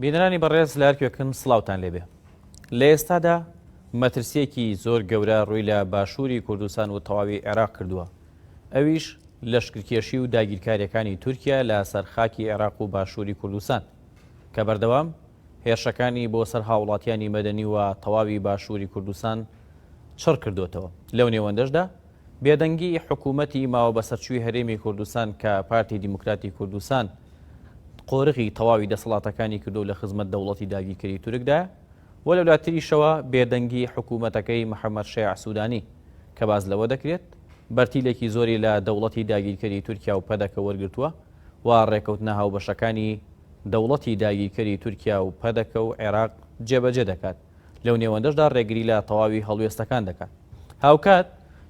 بینەرانی بەڕێز لە هەرکوێکن سڵاوتان لێبێ. لە ئێستادا مەترسیەکی زۆر گەورە ڕووی لە باشووری کوردستان و تەواوی عێراق کردووە. ئەویش لەشکرکێشی و داگیرکاریەکانی تورکیا لە سەرخاکی عێراق و باشووری کوردستان کە بەردەوام هێرشەکانی بۆ سەر هاوڵاتیانی مەدەنی و تەواوی باشووری کوردستان چڕ کردوتەوە. لەو نێوەندەشدا بێدەنگی حکوومەتی ماوە بەسەرچووی هەرێمی کوردستان کە پارتی دیموکراتی کوردستان قۆرغی تەواوی دەسەڵاتەکانی کردو لە خزمەت دەوڵەتی داگیرکەری تورکدا و لە وڵاتریشەوە بێدەنگی حکوومەتەکەی محەممەد شێع سوودانی کە باز لەوە دەکرێت بەرتیلێکی زۆری لە دەوڵەتی داگیرکەری تورکیا و پەدەکە وەرگرتووە و ڕێکەوتنە هاوبەشەکانی دەوڵەتی داگیرکەری تورکیا و پەدەکە و عێراق جێبەجێ دەکات. لەو نێوەندەشدا ڕێگری لە تەواوی هەڵوێستەکان دەکات. هاوکات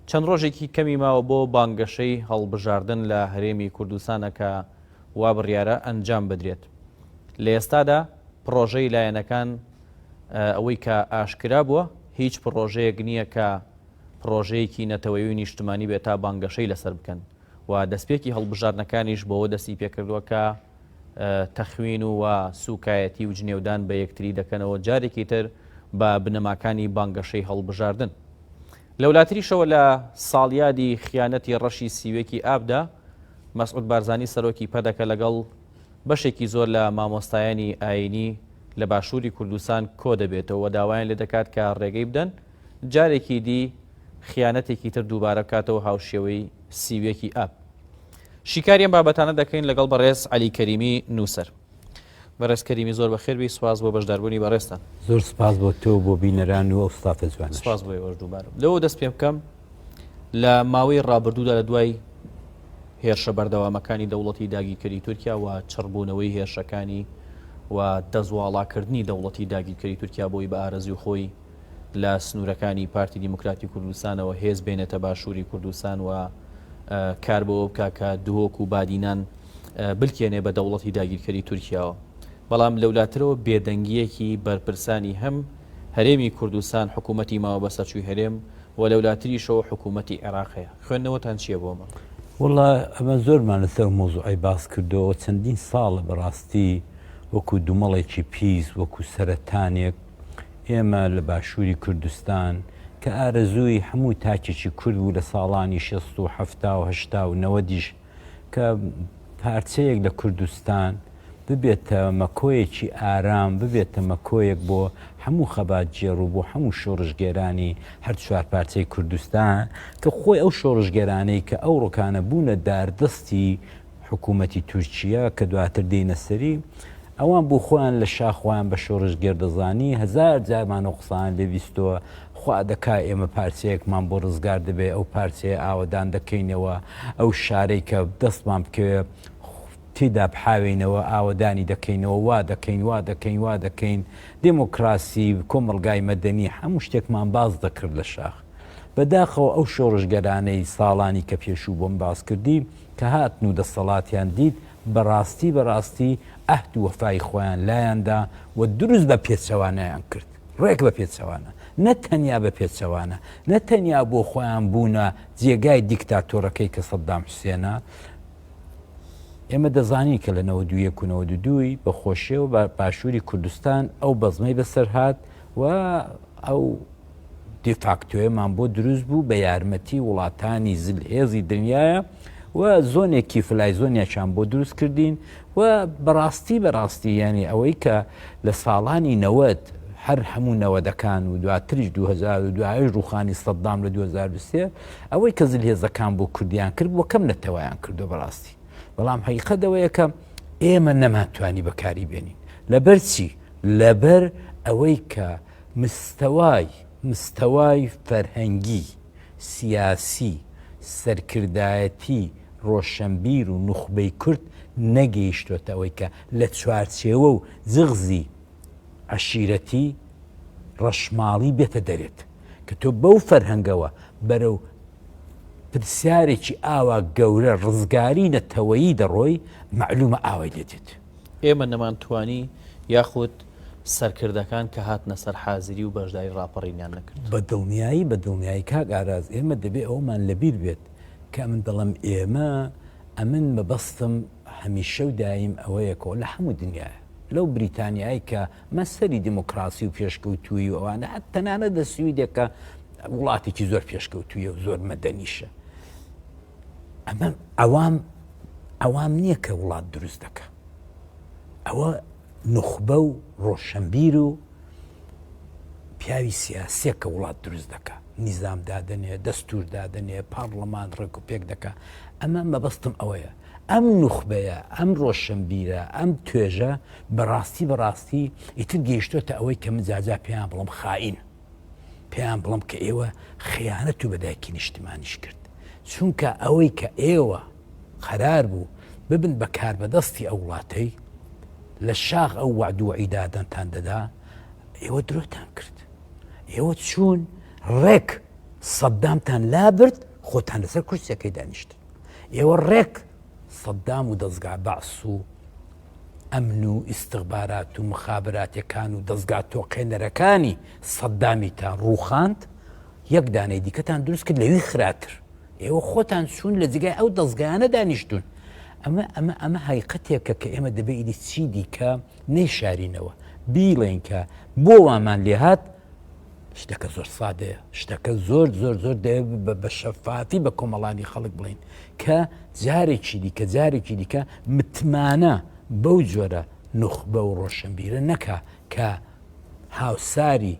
چەند ڕۆژێکی کەمی ماوە بۆ بانگەشەی هەڵبژاردن لە هەرێمی کوردستانەکە وا بڕیارە ئەنجام بدرێت. لە ئێستادا پرۆژەی لایەنەکان ئەوەی کە ئاشکرا بووە هیچ پرۆژەیەک نییە کە پرۆژەیەکی نەتەوەی و نیشتمانی بێت تا بانگەشەی لەسەر بکەن و دەستپێکی هەڵبژاردنەکانیش بەوە دەستی پێکردووە کە تەخوین و سوکایەتی و جنێودان بە یەکتری دەکەنەوە جارێکی تر بە بنەماکانی بانگەشەی هەڵبژاردن. لە وڵاتریشەوە لە ساڵیادی خیانەتی ڕەشی سیوێکی ئابدا مەسعود بارزانی سەرۆکی پەدەکە لەگەڵ بەشێکی زۆر لە مامۆستایانی ئاینی لە باشووری کوردستان کۆ دەبێتەوە و داوایان لێ دەکات کە ڕێگەی بدەن جارێکی دی خیانەتێکی تر دووبارە بکاتەوە هاوشێوەی سیوێکی ئاب. شیکاریان بابەتانە دەکەین لەگەڵ بەڕێز عەلی کەریمی نووسەر. بەڕێز کەریمی زۆر بەخێربی، سوپاس بۆ بەشداربوونی بەڕێستان. زۆر سپاس بۆ تۆ بۆ بینەران و ئەوستافە جوانە. سپاس بۆ ئێوەش دووبارە. لەوە دەست پێ بکەم لە ماوەی ڕابردوودا لە دوای هێرشە بەردەوامەکانی دەوڵەتی داگیرکەری تورکیا و چڕبوونەوەی هێرشەکانی و دەزواڵاکردنی دەوڵەتی داگیرکەری تورکیا بۆی بە ئارەزوی خۆی لە سنوورەکانی پارتی دیموکراتی کوردستانەوە هێز بێنێتە باشووری کوردستان و کار بۆ بکە کە دهۆک و بادینان بلکێنێ بە دەوڵەتی داگیرکەری تورکیاوە. بەڵام لەولاترەوە بێدەنگیەکی بەرپرسانی هەم هەرێمی کوردستان حکوومەتی ماوە بەسەرچووی هەرێم و لەولاتریشەوە حکوومەتی عێراقەیە. خوێندنەوەتان چییە بۆمە؟ وڵا ئەمە زۆرمان لەسەر مۆزوعی باس کردەوە. چەندین ساڵە بەڕاستی وەکو دوومەڵێکی پیس وەکو سەرەتانێک ئێمە لە باشووری کوردستان کە ئارەزووی هەموو تاکێکی کورد و لە ساڵانی 60 و 70 و 80 و 90 کە پارچەیەک لە کوردستان ببێتە مەکۆیەکی ئارام، ببێتە مەکۆیەک بۆ هەموو خەباتجێڕ و بۆ هەموو شۆڕژگێرانی هەر چوار پارچەی کوردستان کە خۆی ئەو شۆڕژگێرانەی کە ئەو ڕۆکانە بوونە داردەستی حکوومەتی تورکیا کە دواتر دێنە سەری ئەوان بۆ خۆیان لە شاخوایان بە شۆڕژگێر دەزانی هەزار جارمانە قسان لێویستەوە خوا دەکا ئێمە پارچەیەکمان بۆ ڕزگار دەبێ ئەو پارچەیە ئاوەدان دەکەینەوە ئەو شارەی کە دەستمان بکەوێ تێدا بحاوێنەوە ئاوەدانی دەکەینەوە وا دەکەین دموکراسی کۆمەڵگای مەدەنی هەموو شتێکمان باز دەکرد لە شاخ بەداخەوە ئەو شۆڕژگەرانەی ساڵانی کە پێشوو بۆم باس کردی کە هاتن و دەسەڵاتیان دیت بەڕاستی ئەهد و وەفای خۆیان لایەندا و دروست بە پێچەوانەیان کرد. ڕێک بە پێچەوانە، نەتەنیا بە پێچەوانە، نەتەنیا بۆ خۆیان بوونە جێگای دیکتاتۆرەکەی کە سەدام حوسێنە. ئێمە دەزانی کە لە 91 و 92 بە خۆشیەوە بە باشووری کوردستان ئەو بەزمەی بەسەر هات و ئەو دیفاکتۆیەمان بۆ دروست بوو بە یارمەتی وڵاتانی زلهێزی دنیاە و زۆنێکی فلای زۆنیەکان بۆ دروست کردین و بەڕاستی ینی ئەوەی کە لە ساڵانی 90 هەر هەموو نەوەدەکان و دواتریش 2002 ڕوخانی سەدام لە 2023 ئەوەی کە زلهێزەکان بۆ کوردیان کرد بۆ کەم نەتەوەیان کردو بەڕاستی. بەڵام حقیقەتەوەیە کە ئێمە نەماتوانی بەکاری بێنین لەبەر چی؟ لەبەر ئەوەی کە مستەوای فەرهەنگی، سیاسی، سەرکردایەتی، ڕۆشنبیر و نوخبەی کورد نەگەیشتوێتە ئەوەی کە لە چوارچێوە و زغزی عەشیرەتی ڕەشماڵی بێتە دەرێت کە تۆ بەو فەرهەنگەوە بەرەو پرسیارێکی ئاوا گەورە ڕزگاری نەتەوەیی دەڕۆی معلومە ئاوای لێدێت. ئێمە نەمانتوانی یاخود سەرکردەکان کە هاتنە سەر حازری و بەشداری ڕاپەڕینیان نەکرد. بە دڵنیایی کاک ئاراز ئێمە دەبێت ئەومان لەبیر بێت کە من دەڵم ئێمە ئەمن بەبەستم هەمیشە و دایم ئەوەیەکەوە لە هەموو دنیاە لەو بریتانیایی کە مەسەری دیموکراسی و پێشکەوتووی و ئەوانە تەنانە دە سویدێکە وڵاتێکی زۆر پێشکەوتوویە و زۆر مەدەنیشە. ئەمە ئەوام نییە کە وڵات دروست دەکە، ئەوە نخبە و ڕۆشنبیر و پیاوی سیاسیە کە وڵات دروست دەکە، نیزام دادنێ، دەستور دادنێ، پارلەمان ڕێک و پێک دەکە. ئەمە مەبەستم ئەوەیە، ئەم نخبەیە، ئەم ڕۆشنبیرە، ئەم توێژە بەڕاستی ئیتر گەیشتۆتە ئەوەی کە من جاجا پێیان بڵم خائین، پێیان بڵم کە ئێوە خیانەت و بەدایکی نیشتیمانیش کرد، چونکە ئەوەی کە ئێوە قەرار بوو ببن بە کاربەدەستی ئەو وڵاتەی لە شاخ ئەو وعد و وعیدادانتان دەدا، ئێوە درۆتان کرد، ئێوە چوون ڕێک سەددامتان لابرد، خۆتان لەسەر کورسەکەی دانیشتن، ئێوە ڕێک سەددام و دەستگا بەعس و ئەمن و ئیستخبارات و مخابراتەکان و دەستگا تۆقێنەرەکانی سەددامیتان ڕووخاند، یەک دانەی دیکەتان دروست کرد لەوی خراتر، ئێوە خۆتان چوون لە جگای ئەو دەستگایانە دانیشتون. ئەمە حقیقەتێکە کە ئێمە دەبێت ئیدی چی دیکە نەیشارینەوە، بیڵێن کە بۆ وامان لێهات شتەکە زۆر سادەیە، شتەکە زۆر زۆر زۆر دەوێت بە شەفافی بە کۆمەڵانی خەڵک بڵین کە جارێکی دیکە متمانە بەو جۆرە نخبە و ڕۆشنبیرە نەکا کە هاوساری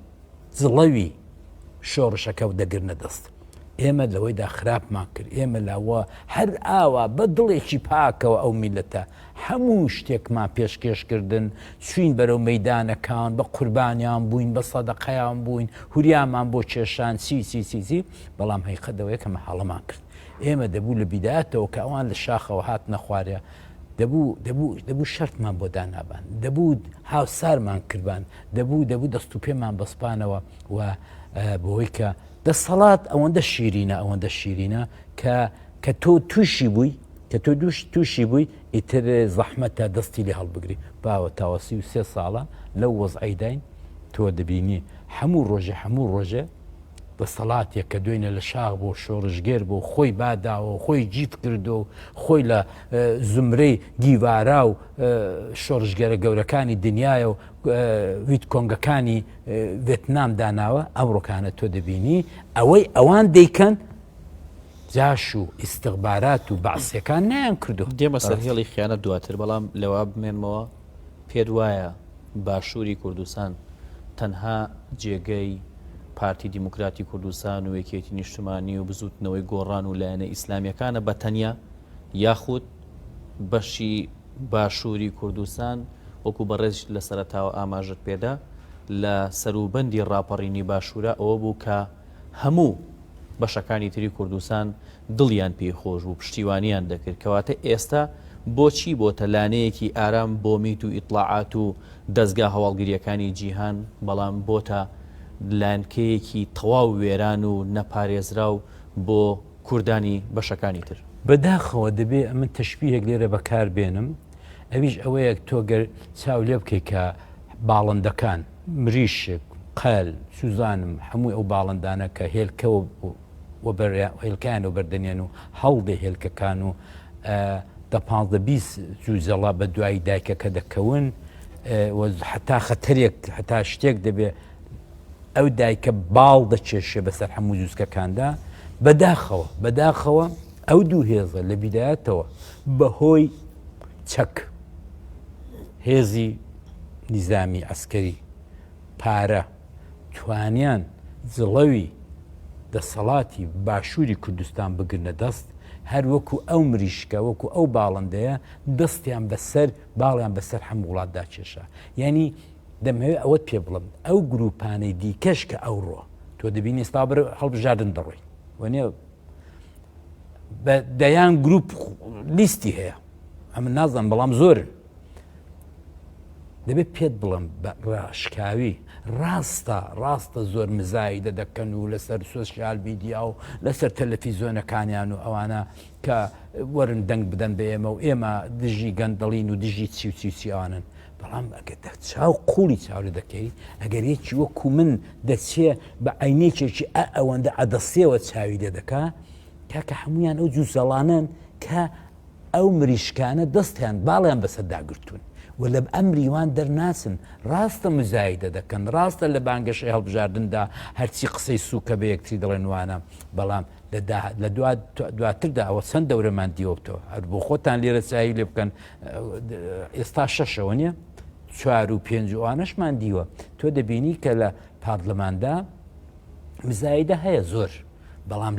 جڵەوی شۆڕشەکە و دەگرنە دەست. ئێمە لەوەیدا خراپمان کرد، ئێمە لاوە هەر ئاوا بە دڵێکی پاکەوە ئەو میلەتە هەموو شتێکمان پێشکەشکردن، چوین بەرەو مەیدانەکان بە قوربانیان بووین، بە سەدەقەیان بووین، هوریامان بۆ کێشان چی بەڵام حقیقەتەوەیە کە مەحاڵەمان کرد. ئێمە دەبوو لە بیدایەتەوە کە ئەوان لە شاخەوە هات نەخوارێ، دەبوو شەرتمان بۆ دانابان، دەبوو هاوسارمان کردبان، دەبوو دەست و پێمان بەسپانەوە و بۆی کە دەسەڵات ئەوەندە شیرینە کە تۆ تووشی بووی ئیتر زەحمەتە دەستی لێ هەڵبگری. باوە تاوە 33 ساڵە لەو وەزعیداین تۆ دەبینی هەموو ڕۆژێ دەسەڵاتێک کە دوێنێ لە شاخ بۆ شۆڕژگێر بۆ خۆی باداوە، خۆی جیت کردو و خۆی لە زمرەی گیوارا و شۆڕژگەرە گەورەکانی دنیاە و ویت کۆنگەکانی ڤێتنام داناوە، ئەمڕۆکانە تۆ دەبینی ئەوان دەیکەن جاش و ئیستخبارات و بەعسیەکان نایان کردو. دێمە سەر هێڵی خیانەت دواتر، بەڵام لەوا بمێنمەوە پێت وایە باشووری کوردستان تەنها جێگەی پارتی دیموکراتی کوردستان و یەکێتی نیشتمانی و بزوتنەوەی گۆڕان و لایەنە ئیسلامیەکانە بە تەنیا، یاخود بەشی باشووری کوردستان وەکو بەڕێز لە سەرەتاوە ئاماژت پێدا لە سەروبەندی ڕاپەڕینی باشوورە ئەوە بوو کە هەموو بەشەکانی تری کوردستان دڵیان پێخۆش و پشتیوانیان دەکرد، کەواتە ئێستا بۆچی بۆتە لانەیەکی ئارام بۆ میت و ئیطلاعات و دەستگا هەواڵگیریەکانی جیهان، بەڵام بۆتە لانکەیەکی تەواو وێران و نەپارێزرا و بۆ کوردانی بەشەکانی تر. بەداخەوە دەبێ ئەمن تەشبیهێک لێرە بەکار بێنم، ئەویش ئەوەیەک تۆگەر چاو لێ بکەی کە باڵندەکان مریشک قەل سوزانم هەمووی ئەو باڵندانە کە هێلکیان و بەردەنێن و هەڵدێ هێلکەکان و 15-20 جوزەڵا بە دوایی دایکەکە دەکەون، حتا خەتەرێک حتا شتێک دەبێ ئەو دایکە باڵ دەچێشێ بەسەر هەموو جوزکەکاندا. بەداخەوە ئەو دوو هێزە لە بیدایەتەوە بەهۆی چەک هێزی نیزامی ئەسکەری پارە توانیان جڵەوی دەسەڵاتی باشووری کوردستان بگرنە دەست، هەر وەکو ئەو مریشکە وەکو ئەو باڵندەیە دەستیان بەسەر باڵیان بەسەر هەموو وڵاتدا کێشە. یعنی دەمەوێت ئەوەت پێ بڵم ئەو گروپانەی دیکەش کە ئەوڕۆ تۆ دەبینی ئێستا بەر هەڵبژاردن دەڕۆی وەنێ دەیان گروپ لیستی هەیە، ئەمە نازانم بەڵام زۆرن. دەبێت پێت بڵم ڕاشکاوی ڕاستە زۆر مزایدە دەکەن و لەسەر سۆسیال میدیا و لەسەر تەلەڤیزیۆنەکانیان و ئەوانە کە وەرن دەنگ بدەن بە ئێمە و ئێمە دژی گەندەڵین و دژی چیوانن، بەڵام ئەگەر چاو قوڵی چاورە دەکەی، ئەگەر یەکی وەکو من دەچێ بە عینێکێکی ئەوەندە عەدەسێەوە چاوی لێ دەکا، کاکە هەمویان ئەو جوزەڵانن کە ئەو مریشکانە دەستیان باڵیان بەسەر داگرتوون ولا بأمری وان دەرناسن ڕاستە مزایدە دەکەن ڕاستە لە بانگەشەی هەڵبژاردندا هەرچی قسەی سووکە بە یەکتری دەڵێن وانە بەڵام لە دواتردا ئەوە چەند دەورەمان دیوەتەوە هەر بۆ خۆتان لێرە چاوی لێ بکەن ئێستا 6ەوە نییە 4 و 5 ئەوانەشمان دیوە تۆ دەبینی کە لە پارلەماندا مزایدە هەیە زۆر بەڵام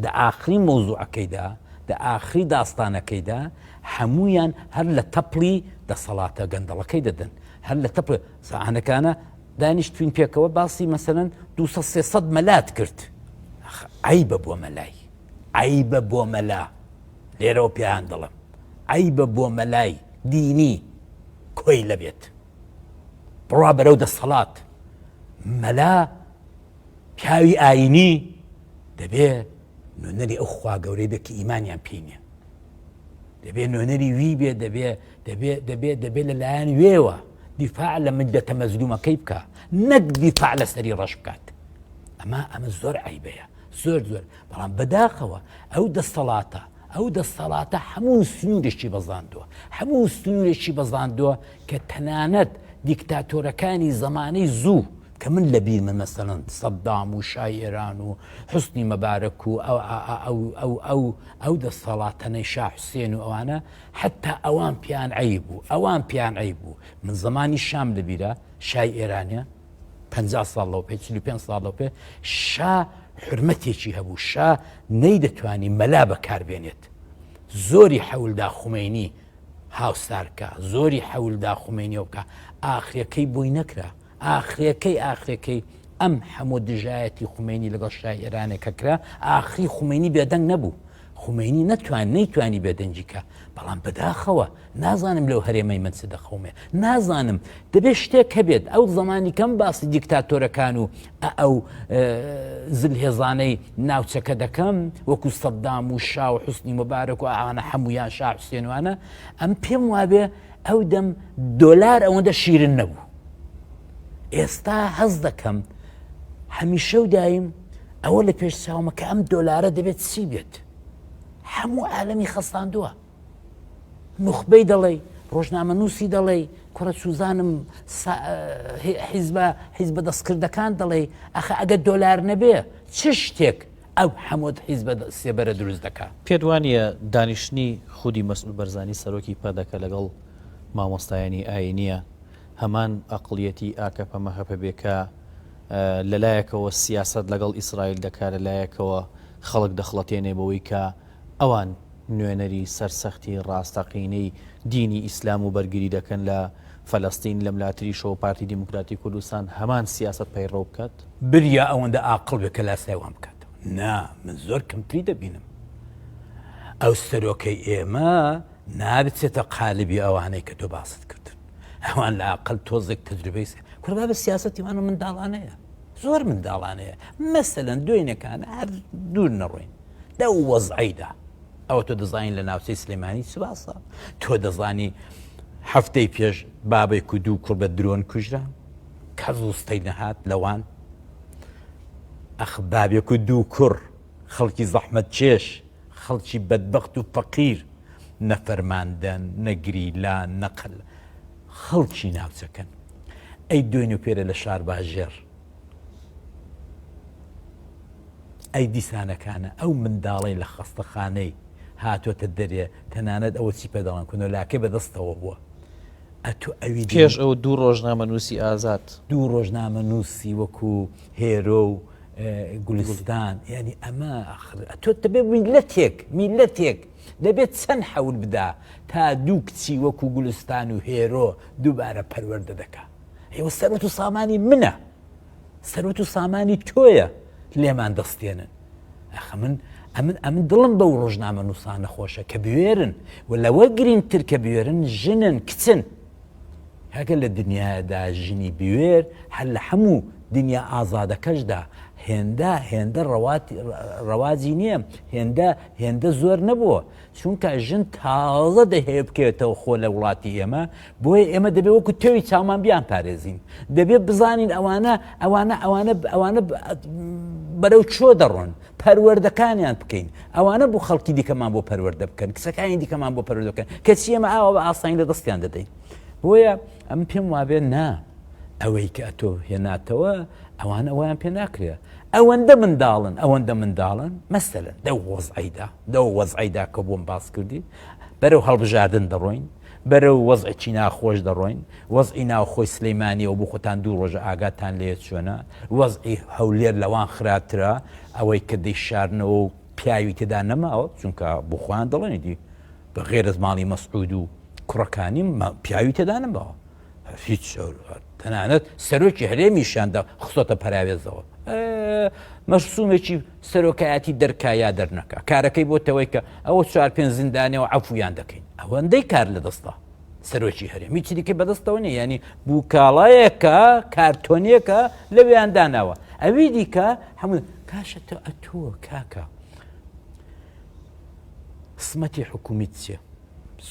لە ئاخری مۆزوعەکەیدا لە ئاخری داستانەکەیدا هەمویان هەر لە تەپڵی دەسەڵاتە گەندەڵەکەی دەدەن هەر لە تەپڵ زعانەکانە دانیشتوین پێکەوە باسی مەسەرەن 200-300 مەلات کرد عیبە بۆ مەلای عیبە بۆ مەلا لێرەوە پێیان دەڵم عیبە بۆ مەلای دینی کۆی لەبێت بڕوا بەرەو دەسەڵات مەلا پیاوی ئاینی دەبێت نوێنەری ئەو خوا گەورەی بێت کە ئیمانیان پێی نییە دەبێت نوێنەری وی بێ دەبێت لەلایەن وێوە دیفاع لە مدەتە مەزلومەکەی بکە نەک دیفاع لەسەری ڕەش بکات ئەمە زۆر عیبەیە زۆر بەڵام بەداخەوە ئەو دەسەڵاتە هەموو سنوورێکی بەزاندووە کە تەنانەت دیکتاتۆرەکانی زەمانەی زوو کە من لە بیرمە مەسەڵەن سەدام و شای ئێران و حوسنی مەبارەک و ئەو دەسەڵاتەنەی شاه حوسێن و ئەوانە حتا ئەوان پیان عیب بوو من زمانی شام لەبیرە شای ئێرانە 50 ساڵ لەو پێ 45 ساڵ لەو پێ شا حرمەتێکی هەبوو شا نەیدەتوانی مەلا بەکاربێنێت زۆری حەولدا خومینی هاوسارکە زۆری حەولدا خومینیەوە بکە ئاخرەکەی بۆی نەکرا ئاخرەکەی ئەم هەموو دژایەتی خومینی لەگەڵ شای ئێرانێکە کرا ئاخری خومینی بێدەنگ نەبوو خومینی نەیتوانی بێدەنجیکە بەڵام بەداخەوە نازانم لەو هەرێمەی من چ دەخەومێ نازانم دەبێت شتێک هەبێت ئەو زمانی کەم باسی دیکتاتۆرەکان و ئەو زلهێزانەی ناوچەکە دەکەم وەکو سەدام و شا و حوسنی مەبارەک و ئەوانە هەمویان شا حوسێنوانە ئەم پێم وابێ ئەو دەم دۆلار ئەوەندە شیرن نەبوو ئێستا هەز دەکەم هەمیشە و دایم ئەوە لە پێش چاومە کە ئەم دۆلارە دەبێت چی بێت هەموو عالەمی خەستاندووە نوخبەی دەڵێ ڕۆژنامە نووسی دەڵێ کوڕە سوزانم حیزبە دەستکردەکان دەڵێ ئەخە ئەگە دۆلار نەبێ چ شتێک ئەو هەموو حیزبە سێبەرە دروست دەکات پێت وانییە دانیشتنی خودی مەسئول بەرزانی سەرۆکی پادەکە لەگەڵ مامۆستایانی ئاینیە هەمان ئەقڵیەتی ئاکەپەمە هەپە بێکە لەلایەکەوە سیاست لەگەڵ ئیسرائیل دەکات لەلایەکەوە خەڵک دەخڵەتێنێ بەوەی کە ئەوان نوێنەری سەرسەختی ڕاستەقینەی دینی ئیسلام و بەرگری دەکەن لە فەلەستین لە ملاتریشەوە پارتی دیموکراتی کوردستان هەمان سیاست پەیڕۆ بکات بریا ئەوەندە ئاقڵ بێ کە لاسایوان بکاتەوە نا من زۆر کەمتری دەبینم ئەو سەرۆکەی ئێمە نابچێتە قالبی ئەوانەی کە تۆ باست کردن ئەوان لە عقل تۆزێک تەجروبەی کوربا بە سیاسەتیوانە منداڵانەیە زۆر منداڵانەیە مەسەلەن دوێنەکان هەر دوور نەڕۆین لەو وەزعیدا ئەوە تۆ دەزانین لە ناوچەی سلێمانی چ باسە تۆ دەزانی هەفتەی پێش بابێک و دوو کوڕ بە درۆن کوژرا کە زوستەی نەهات لەوان ئەخ بابێک و دوو کوڕ خەڵکی زەحمەت چێش خەڵکی بەدبەخت و فەقیر نەفەرماندەن نەگریلان نەقل خەڵکی ناوچەکەن ئەی دوێن و پێرە لە شار باژێر ئەی دیسانەکانە ئەو منداڵی لە خەستەخانەی هاتوۆتە دەرێ تەنانەت ئەوە چی پێداڵان کونۆلاکەی بەدەستەوە بووە ئەتو ئەوی پێش ئەو دوو ڕۆژنامە نووسی ئازاد دوو ڕۆژنامە نووسی وەکو هێرۆ و گولستان یعنی ئەمە تۆ دەبێت میلەتێک دەبێت چەند حەول بدا تا دوو کچی وەکو گولستان و هێرۆ دووبارە پەروەردە دەکا ئێوە سەرۆت و سامانی منە سەرۆت و سامانی تۆیە لێمان دەستێنن ئەخە ئەمن دڵم بەو ڕۆژنامە نووسانە خۆشە کە بوێرن و لەوە گرنگتر کە بوێرن ژنن کچن هەگە لە دنیادا ژنی بوێر هەر لە هەموو دنیا ئازادەکەشدا هێندە ڕەواجی نییە هێندە زۆر نەبووە چونکە ژن تازە دەهەیە بکەوێتەوە خۆ لە وڵاتی ئێمە بۆیە ئێمە دەبێت وەکو تەوی چاومان بیان پارێزین دەبێت بزانین ئەوانە بەرەو چۆ دەڕۆن پەروەردەکانیان بکەین ئەوانە بۆ خەڵکی دیکەمان بۆ پەروەردە بکەن کچەکانی دیکەمان بۆ پەروەردە بکەن کەچی ئێمە ئاوە بە ئاسانی لە دەستیان دەدەین بۆیە ئەم پێم وابێ نا ئەوەی کە ئەتۆ هێناتەوە ئەوان ئەویان پێ ناکرێ ئەوەندە منداڵن مەسەلەن دەو وەزعیدا کە بۆم باس کردی بەرەو هەڵبژاردن دەڕۆین بەرەو وەزعی ناخۆش دەڕۆین وەزعی ناوخۆی سلەیمانیەوە بۆ خۆتان دوو ڕۆژە ئاگاتان لێ چۆنە وەزعی هەولێر لەوان خراپترە ئەوەی کە دەی شارنەوە و پیاوی تێدا نەماوە چونکە بۆ خۆیان دەڵێنیدی بە غێرە ماڵی مەسعود و کوڕەکانی پیاوی تێدا نەماوە هیچ تەنانەت سەرۆکی هەرێمیشاندا خسۆتە پەراوێزەوە مەرسومێکی سەرۆکایەتی دەرکایا دەرنەکە کارەکەی بۆتەوەی کە ئەوە 4-5 زیندانەوە عەفویان دەکەین ئەوەندەی کار لە دەستا سەرۆکی هەرێمی چی دیکە بەدەستەوە نیە ینی بووکاڵایەکە کارتۆنیەکە لەوێیان داناوە ئەوی دیکە هەموو کاشە ئەتووە کاکە سمەتی حکومیت چیە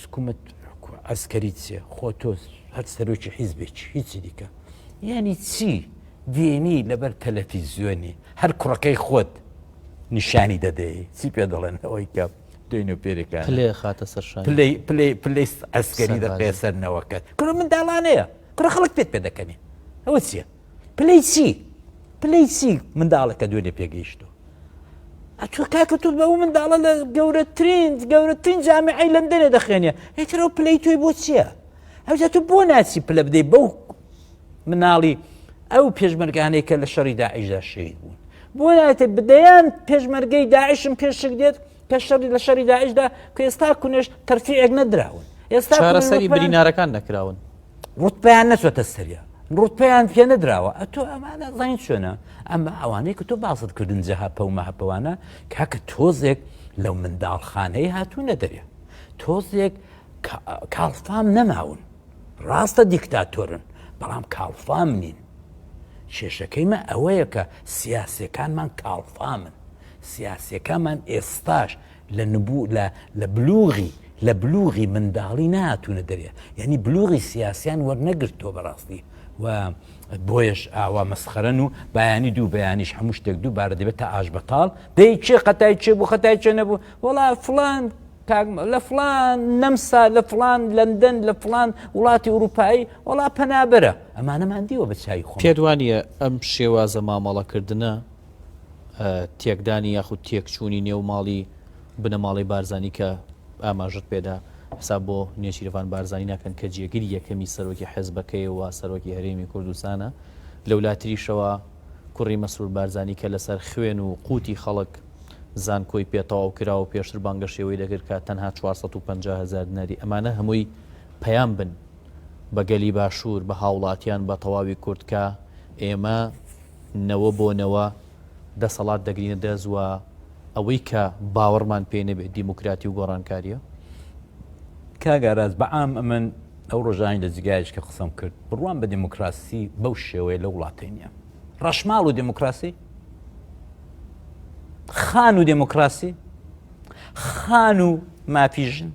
سکومت ئەسکەری چیە خۆ تۆ هەر سەرۆکی حیزبێکی هیچی دیکە یعنی چی دێنی لەبەر تەلەڤیزیۆنی هەر کوڕەکەی خۆت نیشانی دەدەی چی پێ دەڵێن ئەوەی کە دوێنێ و پێرەکان پلێ خاتە سەرشان پلەی ئەسکەری دەقێ سەرنەوەکەت کوڕ منداڵانەیە کوڕە خەڵک پێت پێ دەکەنی ئەوە چییە پلەی چی منداڵەکە دوێنێ پێگەیشتو ئەتوە کاکە تۆ بە ئەو منداڵە لە گەورەترین جامعەی لەندەنێ دەخوێنێ هێترەوە پلەی تۆی بۆ چییە ئەوجا تۆ بۆ ناچی پلە بدەی بەو مناڵی ئەو پێشمەرگانەی کە لە شەڕی داعیشدا شەهید بوون بۆ ناتێ بدەیان پێشمەرگەی داعیشم پێشک دێت کە لە شەڕی داعیشدا کە ئێستا کونێش تەرفیعێک نەدراون ئێستا چارەسەری برینارەکان نەکراون ڕوتبەیان نەچۆتە سەریا ڕوتبەیان پێ نەدراوە ئەتۆ ئەمانە زین چۆنە ئەمە ئەوانەی کە تۆ باست کردن جەهاپە و مەهەپەوانە کاکە تۆزێک لەو منداڵخانەی هاتوونە دەرێ تۆزێک کاڵفام نەماون ڕاستە دیکتاتۆرن بەڵام کاڵفام نین کێشەکەیمە ئەوەیە کە سیاسەکانمان کاڵفامن سیاسەکانمان ئێستاش لە بلوغی منداڵی نهاتوونە دەرێ یعنی بلوغی سیاسیان وەرنەگرتۆ بەڕاستی و بۆیش ئاوا مەسخەرەن و بەیانی دوو بەیانیش هەموو شتێک دووبارە دەبێت تا ئاش بەتاڵ دەی چێ قەتای چێ بوو خەتای چێ نەبوو وەڵا فڵان لە فڵان نەمسا لە فڵان لەندەن لە فڵان وڵاتی ئوروپایی وەڵا پەنابەرە ئەمانەمان دیوە بە چای خۆ پێدوانیە ئەم شێوازە مامەڵەکردنە تێکدانی یاخود تێکچوونی نێو ماڵی بنەماڵی بارزانانی کە ئاماژت پێدا حساب بۆ نێچیرەوان بارزانانی ناکەن کە جێگیری یەکەمی سەرۆکی حیزبەکەیەوە سەرۆکی هەرێمی کوردستانە لە وڵاتریشەوە کوڕی مەسرور بارزانانی کە لەسەر خوێن و قوتی خەڵک زانکۆی پێتەواو کراوە و پێشتر بانگەشێەوەی دەگرت کە تەنها 450,000 دیناری ئەمانە هەمووی پەیام بن بە گەلی باشوور بە هاوڵاتیان بە تەواوی کوردکە ئێمە نەوە بۆ نەوە دەسەڵات دەگرینە دەزوە ئەوەی کە باوەڕمان پێ نەبێت دیموکراتی و گۆڕانکاریە کاگاراز بەعام ئەمن ئەو ڕۆژانی لە جگایش کە قسەم کرد بڕوان بە دیموکراسی بەو شێوەیە لە وڵاتەی نیە ڕەشماڵ و دیموکراسی خان و دموکراسی خان و مافیژن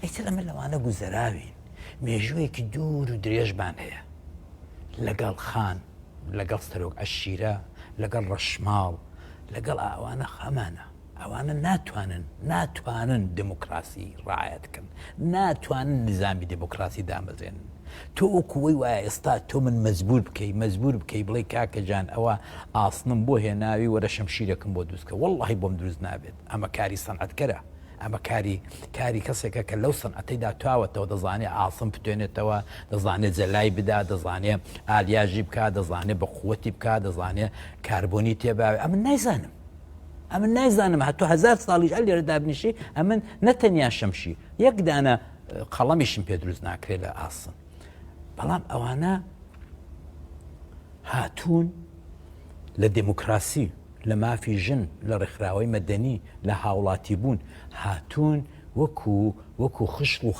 ئەیتر ئەمە لەوانە گوزەراوین مێژوویەکی دوور و درێژبان هەیە لەگەڵ خان لەگەڵ سەرۆک عەشیرە لەگەڵ ڕەشماڵ لەگەڵ ئەوانە خەمانە ئەوانە ناتوانن دموکراسی ڕایەتکەن ناتوانن نظامی دموکراسی دامەزێنن تۆ ئەوکوەی وایە ئێستا تۆ من مەزبور بکەی بڵێ کاکە جان ئەوە ئاسنم بۆ هێناوی وەرە شەمشیرەکەم بۆ دروستکە وەڵڵاهی بۆم دروست نابێت ئەمە کاری سەنعەتکەرە ئەمە کاری کەسێکە کە لەو سەنعەتەیدا تواوەتەوە دەزانێت ئاسم بتوێنێتەوە دەزانێت جەلای بدا دەزانێت ئالیاژی بکات دەزانێت بە قووەتی بکات دەزانێت کاربۆنی تێباوێت ئەمن نایزانم هەتۆ 1000 ساڵیش ئە لێرە دابنیشی ئەمن نەتەنیا شەمشی یەک دانە قەڵەمیشم پێ دروست ناکرێت لە ئاسم بەڵام ئەوانە هاتوون لە دموکراسی لە مافی ژن لە ڕێکخراوەی مەدەنی لە هاوڵاتی بوون هاتوون وەکو خشت و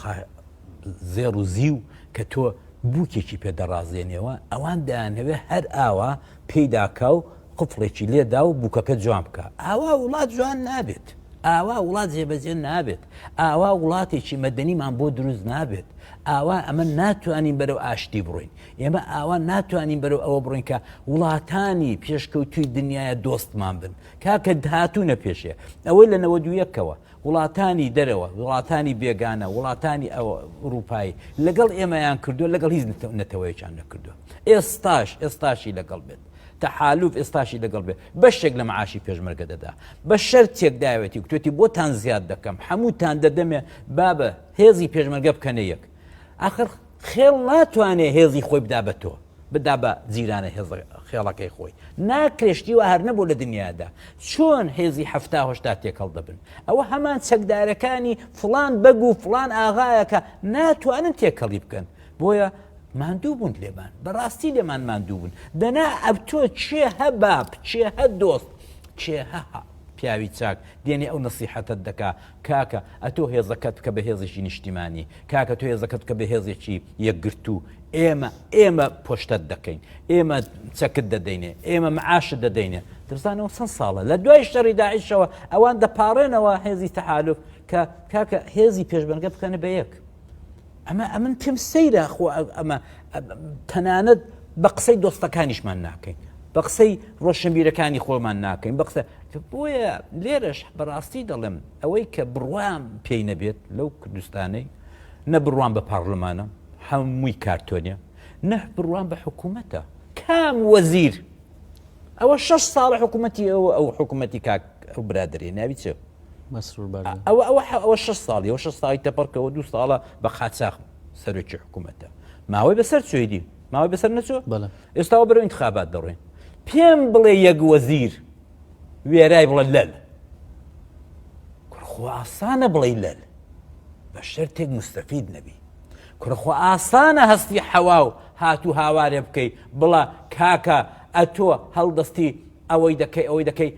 زێڕ و زیو کە تۆ بووکێکی پێدەڕازێنەوە ئەوان دەیانەوێت هەر ئاوا پێیداکا و قفڵێکی لێدا و بووکەکە جوان بکە ئاوا وڵات جوان نابێت ئاوا وڵات جێبەجێ نابێت ئاوا وڵاتێکی مەدەنیمان بۆ دروست نابێت ئاوا ئەمە ناتوانین بەرەو ئاشتی بڕۆین ئێمە ئاوا ناتوانین بەرەو ئەوە بڕۆین کە وڵاتانی پێشکەوتوی دنیاە دۆستمان بن کاکە هاتوونە پێشێ ئەوەی لە 91ەوە وڵاتانی دەرەوە وڵاتانی بێگانە وڵاتانی ئەوروپایی لەگەڵ ئێمەیان کردو لەگەڵ هیچ نەتەوەیەکیان نەکردووە ئێستاشی لەگەڵ بێت تەحالوف ئێستاشی لەگەڵ بێت بەشێک لە معاشی پێشمەرگە دەدا بە شەرتێک داوێتی کوێتی بۆتان زیاد دەکەم هەمووتان دەدەمێ بابە هێزی پێشمەرگە بکەنە یەک آخر خێڵ ناتوانێت هێزی خۆی بدا بە تۆ بدا بە جیرانە خێڵەکەی خۆی ناکرێشتی و هەر نەبوو لە دنیادا چۆن هێزی هەفتا تێکەڵ دەبن ئەوە هەمان چەکدارەکانی فلان بەگ و فلان ئاغایەکە ناتوانن تێکەڵی بکەن بۆیە ماندوو بوون لێمان بەڕاستی لێمان ماندوو بوون دەنا ئەب تۆ چێ هە باپ چێ هە دۆست چێ هە پیاوی چاک دێنێ ئەو نەسیحەتت دەکا کاکە ئەتۆ هێزەکەت بکە بە هێزێکی نیشتیمانی کاکە تۆ هێزەکەت بکە بە هێزێکی یەکگرتو ئێمە پۆشتت دەکەین ئێمە چەکت دەدەینێ ئێمە معاشت دەدەینێ دەزانەوە چەند ساڵە لە دوای شەڕی داعیشەوە ئەوان دەپاڕێنەوە هێزی تەحالوف کە کاکە هێزی پێشبەرگە بکەنە بە یەک ئەمن پێم سەیرە خۆ ئەمە تەنانەت بە قسەی دۆستەکانیشمان ناکەین بە قسەی ڕۆشنبیرەکانی خۆمان ناکەین بە قسە بۆیە لێرەش بەڕاستی دەڵێم ئەوەی کە بڕوام پێی نەبێت لەو کوردستانەی نە بڕوان بە پارلەمانە هەمووی کارتۆنیە نە بڕوان بە حکوومەتە کام وەزیر ئەوە 6 ساڵە حکوومەتی ئەو حکوومەتی کاک ئەو برادێ ناوی چێ مەسرور بارزان ئەوە 6 ساڵی ئەو 6 ساڵی تەپەڕکەوە 2 ساڵە بە قاچاق سەرۆکی حکوومەتە ماوەی بەسەر چۆیدی ماوەی بەسەر نەچۆ ئێستاوە بەرەو ئینتخابات دەڕێن پێم بڵێ یەک وەزیر وێرای بڵێ لەل کوڕخۆ ئاسانە بڵێ لەل بە شەرتێک مستەفید نەبی کوڕخۆ ئاسانە هەستی حەوا و هاتوو هاوارێ بکەی بڵە کاکە ئەتۆ هەڵدەستی ئەوەی دەکەی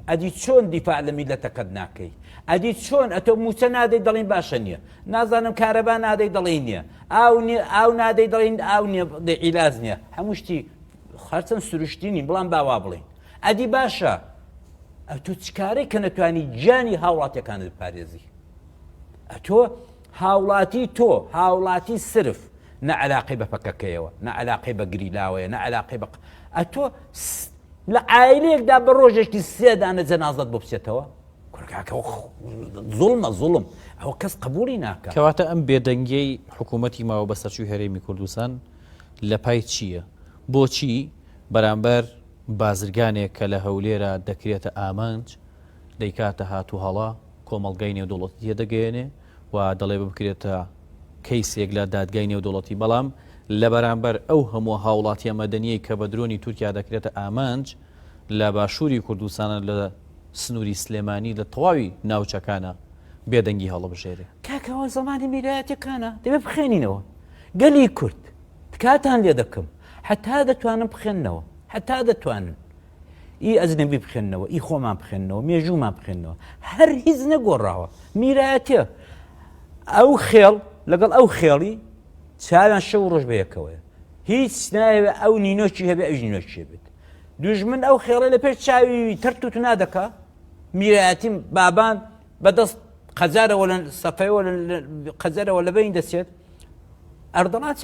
ئەدی چۆن دیفاع لە میلەتەکەت ناکەی ئەدی چۆن ئەتۆ موچە نادەی دەڵین باشە نییە نازانم کارەبا نادەی دەڵی نییە ئاو نادەی دەڵین ئاو نییە عیلاج نییە هەموو شتی خەرچەند سروشتینی بڵام باوا بڵین ئەدی باشە ئەتۆ چکارەی کە نەتوانی گیانی هاوڵاتیەکانت بپارێزی ئەتۆ هاوڵاتی صرف نە عەلاقەی بە پەکەکەیەوە نە عەلاقەی بە گریلاوەیە نە عەلاقەی بە ئەتۆ لە عایلەیەکدا بە ڕۆژێکی 3 دانە جەنازەت بۆ بچێتەوە زوڵم ئەوە کەس قبولی ناکات کەواتە ئەم بێدەنگیەی حکوومەتی ماوە بەسەرچووی هەرێمی کوردستان لە پای چییە بۆچی بەرامبەر بازرگانێک کە لە هەولێرە دەکرێتە ئامانج دەیکاتە هاتوو هەڵا کۆمەڵگای نێودوڵەتی دەگەیەنێ و دەڵێ بکرێتە کەیسێک لە دادگای نێودوڵەتی بەڵام لە بەرامبەر ئەو هەموو هاوڵاتیە مەدەنیەی کە بە درۆنی تورکیا دەکرێتە ئامانج لە باشووری کوردستانە لە سنووری سلێمانی لە تەواوی ناوچەکانە بێدەنگی هەڵەبژێرێ کاکەوە زەمانی میلایەتەکانە دەبێت بخێنینەوە گەلی کورد تکاتان لێ دەکەم حتا دەتوانم بخێننەوە حتا دەتوانن ئەجنەبی بخێننەوە خۆمان بخێننەوە مێژوومان بخێننەوە هەر هیچ نەگۆڕاوە میرایەتە ئەو خێڵ لەگەڵ ئەو خێڵی چاویان شەو ڕۆژ بەیەکەوەیە هیچ ناوێت ئەو نینۆکی هەبێ ئەوژ نینۆکی بێت دوژمن ئەو خێڵی لە پێش چاوی تەرتوت نادەکا میرایەتی بابان بەدەست قەجارەوە لە سەفەیەوە قەجارەوە لە بین دەچێت ئەردەڵان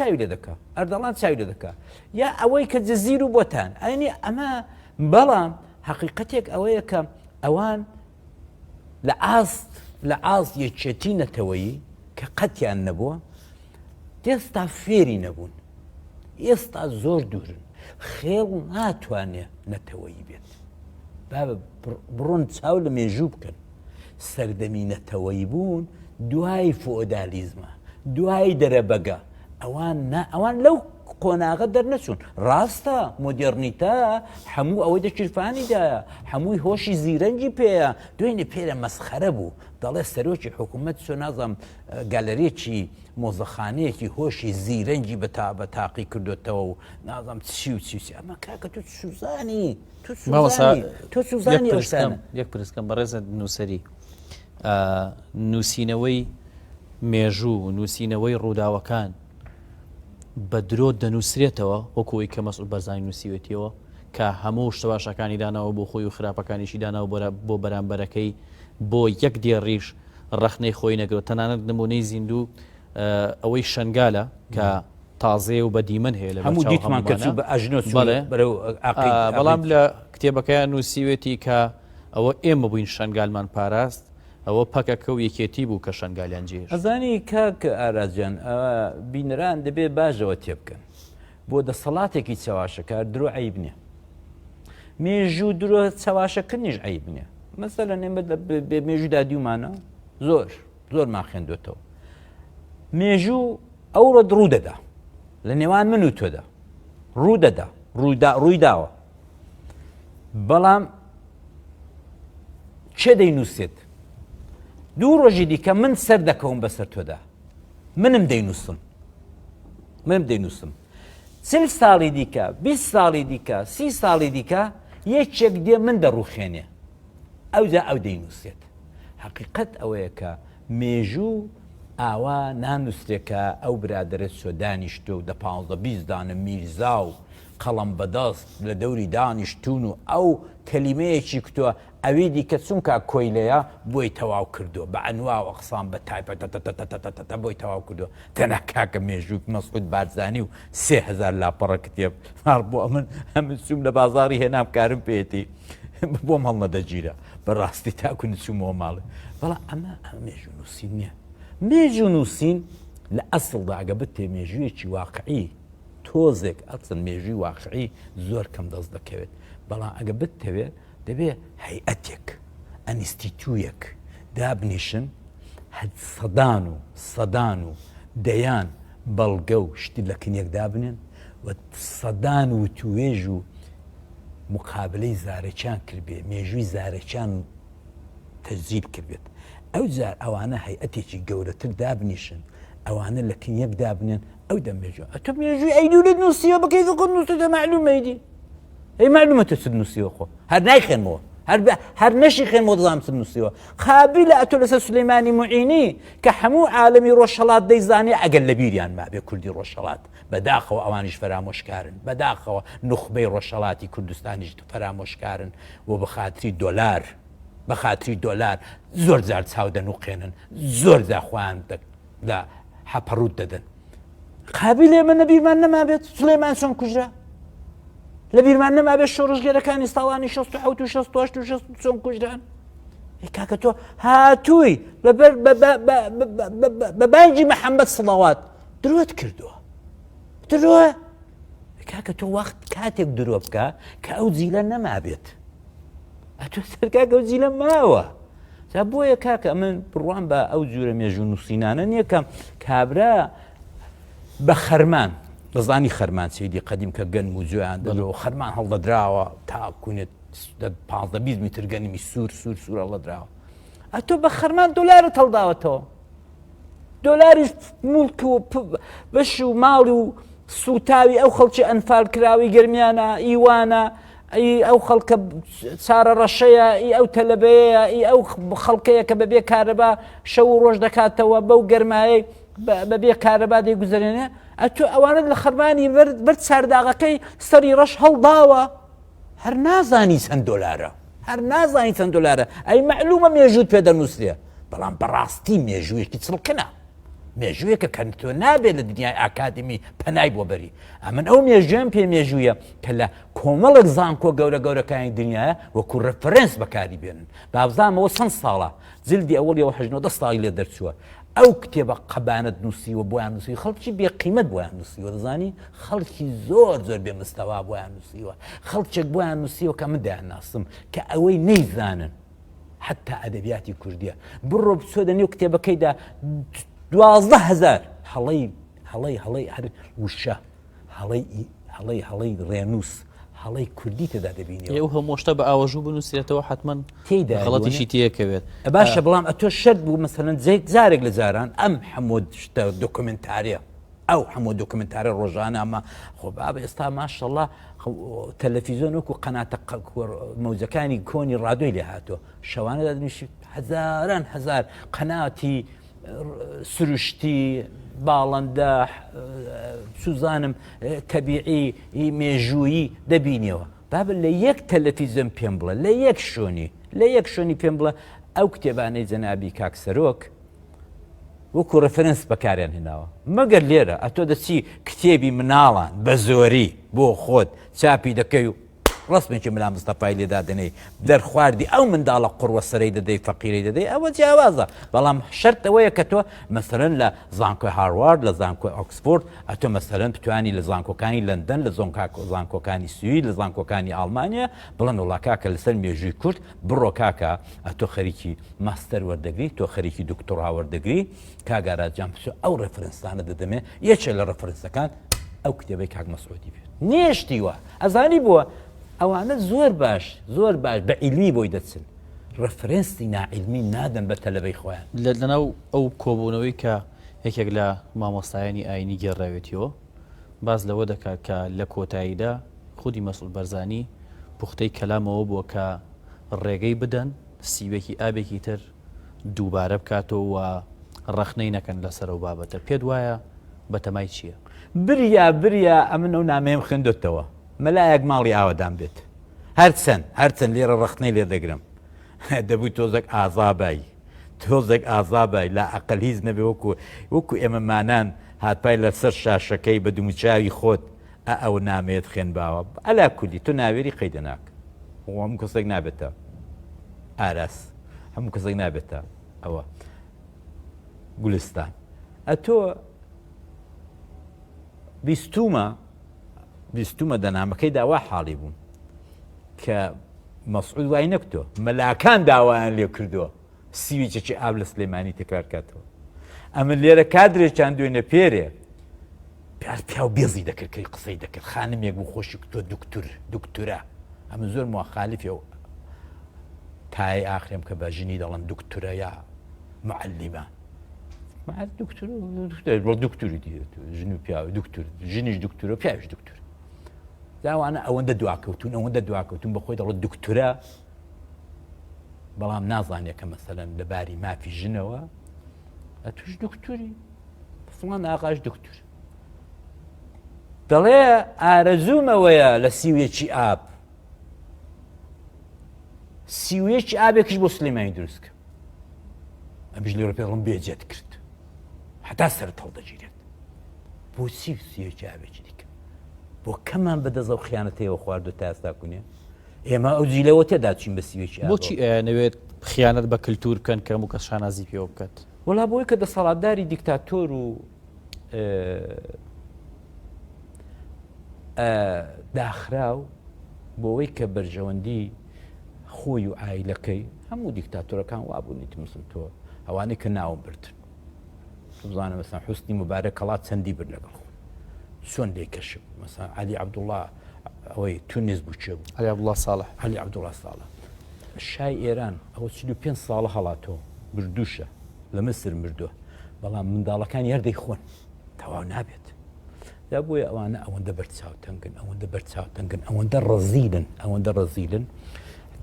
چاوی لێ دەکا یا ئەوەی کە جەزیر و بۆتان ئەینی ئەمە بەڵام حەقیقەتێک ئەوەیە کە ئەوان لە ئاست یەکێتی نەتەوەیی کە قەتیان نەبووە ئێستا فێری نەبوون ئێستا زۆر دوورن خێڵ ناتوانێت نەتەوەیی بێت بڕۆن چاو لە مێژوو بکەن سەردەمی نەتەوەیی بوون دوای فۆدالیزمە دوای دەرەبەگە ئەوان لەو قۆناغە دەرنەچوون ڕاستە مۆدێرنیتە هەموو ئەوەی دەچیرفانیدایە هەمووی هۆشی زیرەنجی پێەیە دوێنێ پێرە مەسخەرە بوو دەڵێ سەرۆکی حکوومەت چۆ نازام گالەرێکی مۆزەخانەیەکی هۆشی زیرەنجی بە تاقی کردوێتەوە و نازام چی ئەمە کاکە تۆ سوزانی یەک پرسکەم بەڕێزە نووسری نووسینەوەی مێژوو نووسینەوەی ڕووداوەکان بە درۆ دەنووسرێتەوە وەکوی کە مەسعود بەرزانی نووسیوێتیەوە کە هەموو شتەواشەکانی داناوە بۆ خۆی و خراپەکانیشی داناوە بۆ بەرامبەرەکەی بۆ یەک دێڕیش ڕەخنەی خۆی نەگرێت تەنانەت نمونەی زیندوو ئەوەی شنگالە کە تازێ و بەدیمەن هەیە لە هەموو دیتمان کە بە ئەژنۆ بەڵام لە کتێبەکەیان نووسیوێتی کە ئەوە ئێمە بووین شنگالمان پاراست ئەوە پەکەکە و یەکێتی بوو کە شنگالیان جێش ئەزانی کاک ئاراجان بینەران دەبێت باشەوە تێ بکەن بۆ دەسەڵاتێکی چاواشەکار درۆ عیب نییە مێژوو درۆ چاواشەکردنیش عیب نییە مەسەلەن ئێمە مێژوودا دیومانە زۆر ماخێندوێتەوە مێژوو ئەوڕۆ ڕوو دەدا لە نێوان من و تۆدا ڕوو دەدا ڕووی داوە بەڵام چێ دەینووسێت دوو ڕۆژی دیکە من سەر دەکەوم بەسەر تۆدا منم دەینووسم 40 ساڵی دیکە 20 ساڵی دیکە 30 ساڵی دیکە یەکێک دێ من دەڕوخێنێ ئەوجا ئەو دەینووسێت حقیقەت ئەوەیە کە مێژوو ئاوا نانووسێکە ئەو برادرە سۆدانیشتۆ و 15-20 دانە میرزا و قەڵەم بەدەست لە دەوری دانیشتون و ئەو کەلیمەیەکی کتووە ئەوی دیکە چونکە کۆیلەیە بۆی تەواو کردووە بە ئەنوا و ئەقسام بە تایپەتە بۆی تەواو کردووە تەنە کاکە مێژووک مەسعود بارزانی و 3000 لاپەڕە کتێب بۆ من هەمن چوم لە بازاری هێنام کارم پێێتی بۆم هەڵ نەدەگیرە بەڕاستی تاکو نچوومەوە ماڵێ بەڵام ئەمە مێژوو نووسین نییە مێژوو نووسین لە ئەسڵدا ئەگە بتێ مێژوویەکی واقعی تۆزێک ئەچەند مێژووی واقعی زۆر کەم دەست دەکەوێت بەڵام ئەگە بتەوێت دەبێت هەیئەتێک ئەنیستیتوویەک دابنیشن سەدان و دەیان بەڵگە و شتی لە کنیەک دابنێن و سەدان و توێژ و مقابلەی زارەکیان کردبێ مێژووی زارەکیان تەجزیل کردبێت ئەو جار ئەوانە هەیئەتێکی گەورەتر دابنیشن ئەوانە لە کنیەک دابنێن ئەو دەمێژوە ئەتۆ مێژووی ئەیدولت نووسیوە بەکەی خۆ نووسیدە معلومەیدی ئەی معلومە تۆ چ نووسیوە خۆ هەر نایخێنمەوە هەر نەشی خێنمەوە دەزانم چ نووسیوە قابلە ئەتۆ لەسەر سولەیمانی موعینی کە هەموو عالەمی ڕۆژهەڵات دەیزانێ ئەگەر لە بیریان مابێ کوردی ڕۆژهەڵات بەداخەوە ئەوانیش فەرامۆشکارن بەداخەوە نوخبەی ڕۆژهەڵاتی کوردستانیش فەرامۆشکارن و بە خاتری دۆلار زۆر جار چاو دەنووقێنن زۆر جا خۆیان لە حەپەڕوت دەدەن قابلێ من نەبیرمان نەمابێت سولەیمان چۆن کوژرا لە بیرمان نەمابێت شۆڕژگەرەکانی ساڵانی 16 و 16 و 16 چۆن کوژران کاکە تۆ هاتووی بە بانگی مەحەممەد سڵاوات درۆت کردووە درۆە کاکە تۆ وەخت کاتێک درۆ بکە کە ئەو جیلە نەمابێت ئەتۆ سەرکاکە ئەو جیلە ماوە جا بۆیە کاکە من بڕوان بە ئەو جوورە مێژوو نووسینانە نییەکەم کابرا بە خەرمان دەزانی خەرمان سیدی قەدیم کە گەن و جویان دەرەوە خەرمان هەڵدەدراوە تاکوونێت 15-20 میتر گەنمی سوور هەڵدەدراوە ئەتۆ بە خەرمان دۆلارت هەڵداوەتەوە دۆلاریش موڵک و بەش و ماڵی و سوتاوی ئەو خەڵکی ئەنفال کراوی گەرمیانە ئیوانە ئەو خەڵکە چارە ڕەشەیە ئەو تەلەبەیە ئەو خەڵکەیە کە بەبێ کارەبا شەو و ڕۆژ دەکاتەوە بەو گەرمایی بەبێ کارەبا دەیگوزارێنێ ئەتۆ ئەوانت لە خەرمانی بەر چارداغەکەی سەری ڕەش هەڵداوە هەر نازانی چەند دۆلارە ئەی معلومە مێژووت پێ دەنووسێ بەڵام بەڕاستی مێژوویەکی چڵکنە مێژوویەکە کە تۆ نابێت لە دنیای ئاکادمی پەنای بۆ بەری ئەمن ئەو مێژوێن پێ مێژوویە کە لە کۆمەڵک زانکۆ گەورەکانی دنیاە وەکو ڕەفرەنس بەکاری بێنن بابزانمەوە چەند ساڵە جلدی ئەوەڵیەوە 10 ساڵی لێ دەرچووە ئەو کتێبە قەبانەت نووسیوە بۆیان نووسی خەڵکی بێقیمەت بۆیان نووسیوە دەزانی خەڵکی زۆر بێ مستەوا بۆیان نووسیوە خەڵکێک بۆیان نووسیوە کە مندیان ناسم کە ئەوەی نەیزانن حتا ئەدەبیاتی کوردیە بڕۆ بچۆ دەنێو کتێبەکەیدا 12,000 هەڵەی هەر وشە هەڵەی ڕێنووس هەڵەی کوردی تێدا دەبینێ ئەو هەمووشتە بە ئاوەژوو بنووسێتەوە حتمما تێیدا غەڵەتیشی تێکەوێت باشە بەڵام ئەتۆ شەرت بوو مەسەلەن جارێک لە جاران ئەم هەموو شتە دۆکومنتاریە ئەو هەموو دۆکومنتارە ڕۆژانە ئەمە خۆ بابە ئێستا ماشەڵڵا تەلەڤیزۆن وەکو قەناتە مەوزەکانی کۆنی ڕادۆی لێ هاتووە شەوانەدا دنیشی هەزار قەناتی سروشتی باڵندە سوزانم تەبیعی مێژوویی دەبینەوە بابە لە یەک تەلەڤیزیۆن پێم بڵێ لە یەک شوێنی پێم بڵێ ئەو کتێبانەی جەنابی کاک سەرۆک وەکو ڕەفرەنس بەکاریان هێناوە مەگەر لێرە ئەتۆ دەچی کتێبی مناڵان بە زۆری بۆ خۆت چاپی دەکەی و ڕستمێکی ملا مستەفای لێدادنەی دەرخواردی ئەو منداڵە قوڕوە سەرەی دەدەی فەقیری دەدەی ئەوە جیاوازە بەڵام شەرت ئەوەیە کە تۆ مەسەرەن لە زانکۆی هاروارد لە زانکۆی ئۆکسفۆرد ئەتۆ مەسەرەن بتوانی لە زانکۆکانی لەندەن لە زانکۆکانی سوئی لە زانکۆکانی ئاڵمانیا بڵێن وڵا کاکە لەسەر مێژووی کورد بڕۆ کاکە ئەتۆ خەریکی ماستەر وەردەگری تۆ خەریکی دکتۆرا وەردەگری کاگاراجان ئەو ڕەفرەنسانە دەدەمێ یەکێ لە ڕەفرەنسەکان ئەو کتێبەی کاک مەسعودی بێت نێشتیوە ئەزانی بووە ئەوانە زۆر باش بە عیلمی بۆی دەچن ڕەفرەنسی ناعیلمی نادەن بە تەلەبەی خۆیان لەناو ئەو کۆبوونەوەی کە یەکێک لە مامۆستایانی ئاینی گێڕاوێتیەوە باز لەوە دەکات کە لە کۆتاییدا خودی مەسعود بەرزانی پوختەی کەلامەوە بووە کە ڕێگەی بدەن سیوێکی ئابێکی تر دووبارە بکاتەوە و ڕەخنەی نەکەن لەسەر ئەو بابەتە پێت وایە بەتەمای چییە؟ بریا ئەمن ئەو نامەیەم خوێندوتەوە مەلایەک ماڵی ئاوادان بێت هەرچەند لێرە ڕەخنەی لێ دەگرم دەبووی تۆزێک ئازابای لا ئەقل هیچ نەبێ وەکو ئێمەمانان هاتپای لەسەر شاشەکەی بە دوومچاوی خۆت ئەو نامێت خوێن باوە ئەلا کولی تۆ ناوێری قەیدەناک هەموو کەسێک نابێتە ئاراس هەموو کەسێک نابێتە ئەوە گولستان ئەتۆ بیستومە دەنامەکەی داوا حاڵی بوون کە مەسعود وای نەکتۆ مەلاکان داوایان لێ کردووە سیویچێکی ئاو لە سلێمانی تکرار کاتەوە ئەمە لێرە کادرێکیان دوێنە پێرێ پیا و بێزی دەکرد کەی قسەی دەکرد خانمێک بوو خۆشی تۆ دکتورە ئەمە زۆر مواخالیفێ و تای ئاخرێم کە بە ژنی دەڵم دکتورە یا معلمە دکتوری ژن و پیاوە دکتور ژنیش دکتورە پیاویش دکتور داوانە ئەوەندە دواکەوتون بەخۆی دەڵێت دکتورە بەڵام نازانێت کە مەسەلەن لەباری مافی ژنەوە ئەتوش دکتوری فڵان ئاغاش دکتور دەڵێ ئارەزوومەوەیە لە سیوێکی ئاب سیوێکی ئابێکش بۆ سلێمانی دروستکە ئەمش لێرە پێڵم بێجێت کرد حتا سەرت هەڵدەگیرێت بۆ سیوێکی ئابێکی دیکە بۆ کەمان بەدەزە و خیانەتەوە خواردو تا ئێستا کونێ ئێمە ئەو جیلەوە تێدا چین بە سیوێکی ئاب بۆچی نەوێت خیانەت بە کللتور بکەن کە هەموو کەس شانازی پێوە بکات وەڵا بۆی کە دەسەڵاتداری دیکتاتۆر و داخراو بۆەوەی کە بەرژەوەندی خۆی و ئایلەکەی هەموو دیکتاتۆرەکان وابوونیت مسم تۆ ئەوانەی کە ناوم بردن بزانە مەسەن حوسنی مبارەک کەڵات چەندی برد لەگەڵ خۆ چۆن لێ کەشم مەسەن عەلی عەبدوڵڵا ئەوەی تونس بوو چێ بوو عەلی عەبدوڵڵا ساڵح شای ئێران ئەوە 45 ساڵە هەڵاتەوە بردووشە لە مەسر مردووە بەڵام منداڵەکان یاردەی خۆن تەواو نابێت دا بۆیە ئەوانە ئەوەندە بەرچاوتەنگن ئەوەندە ڕەزیلن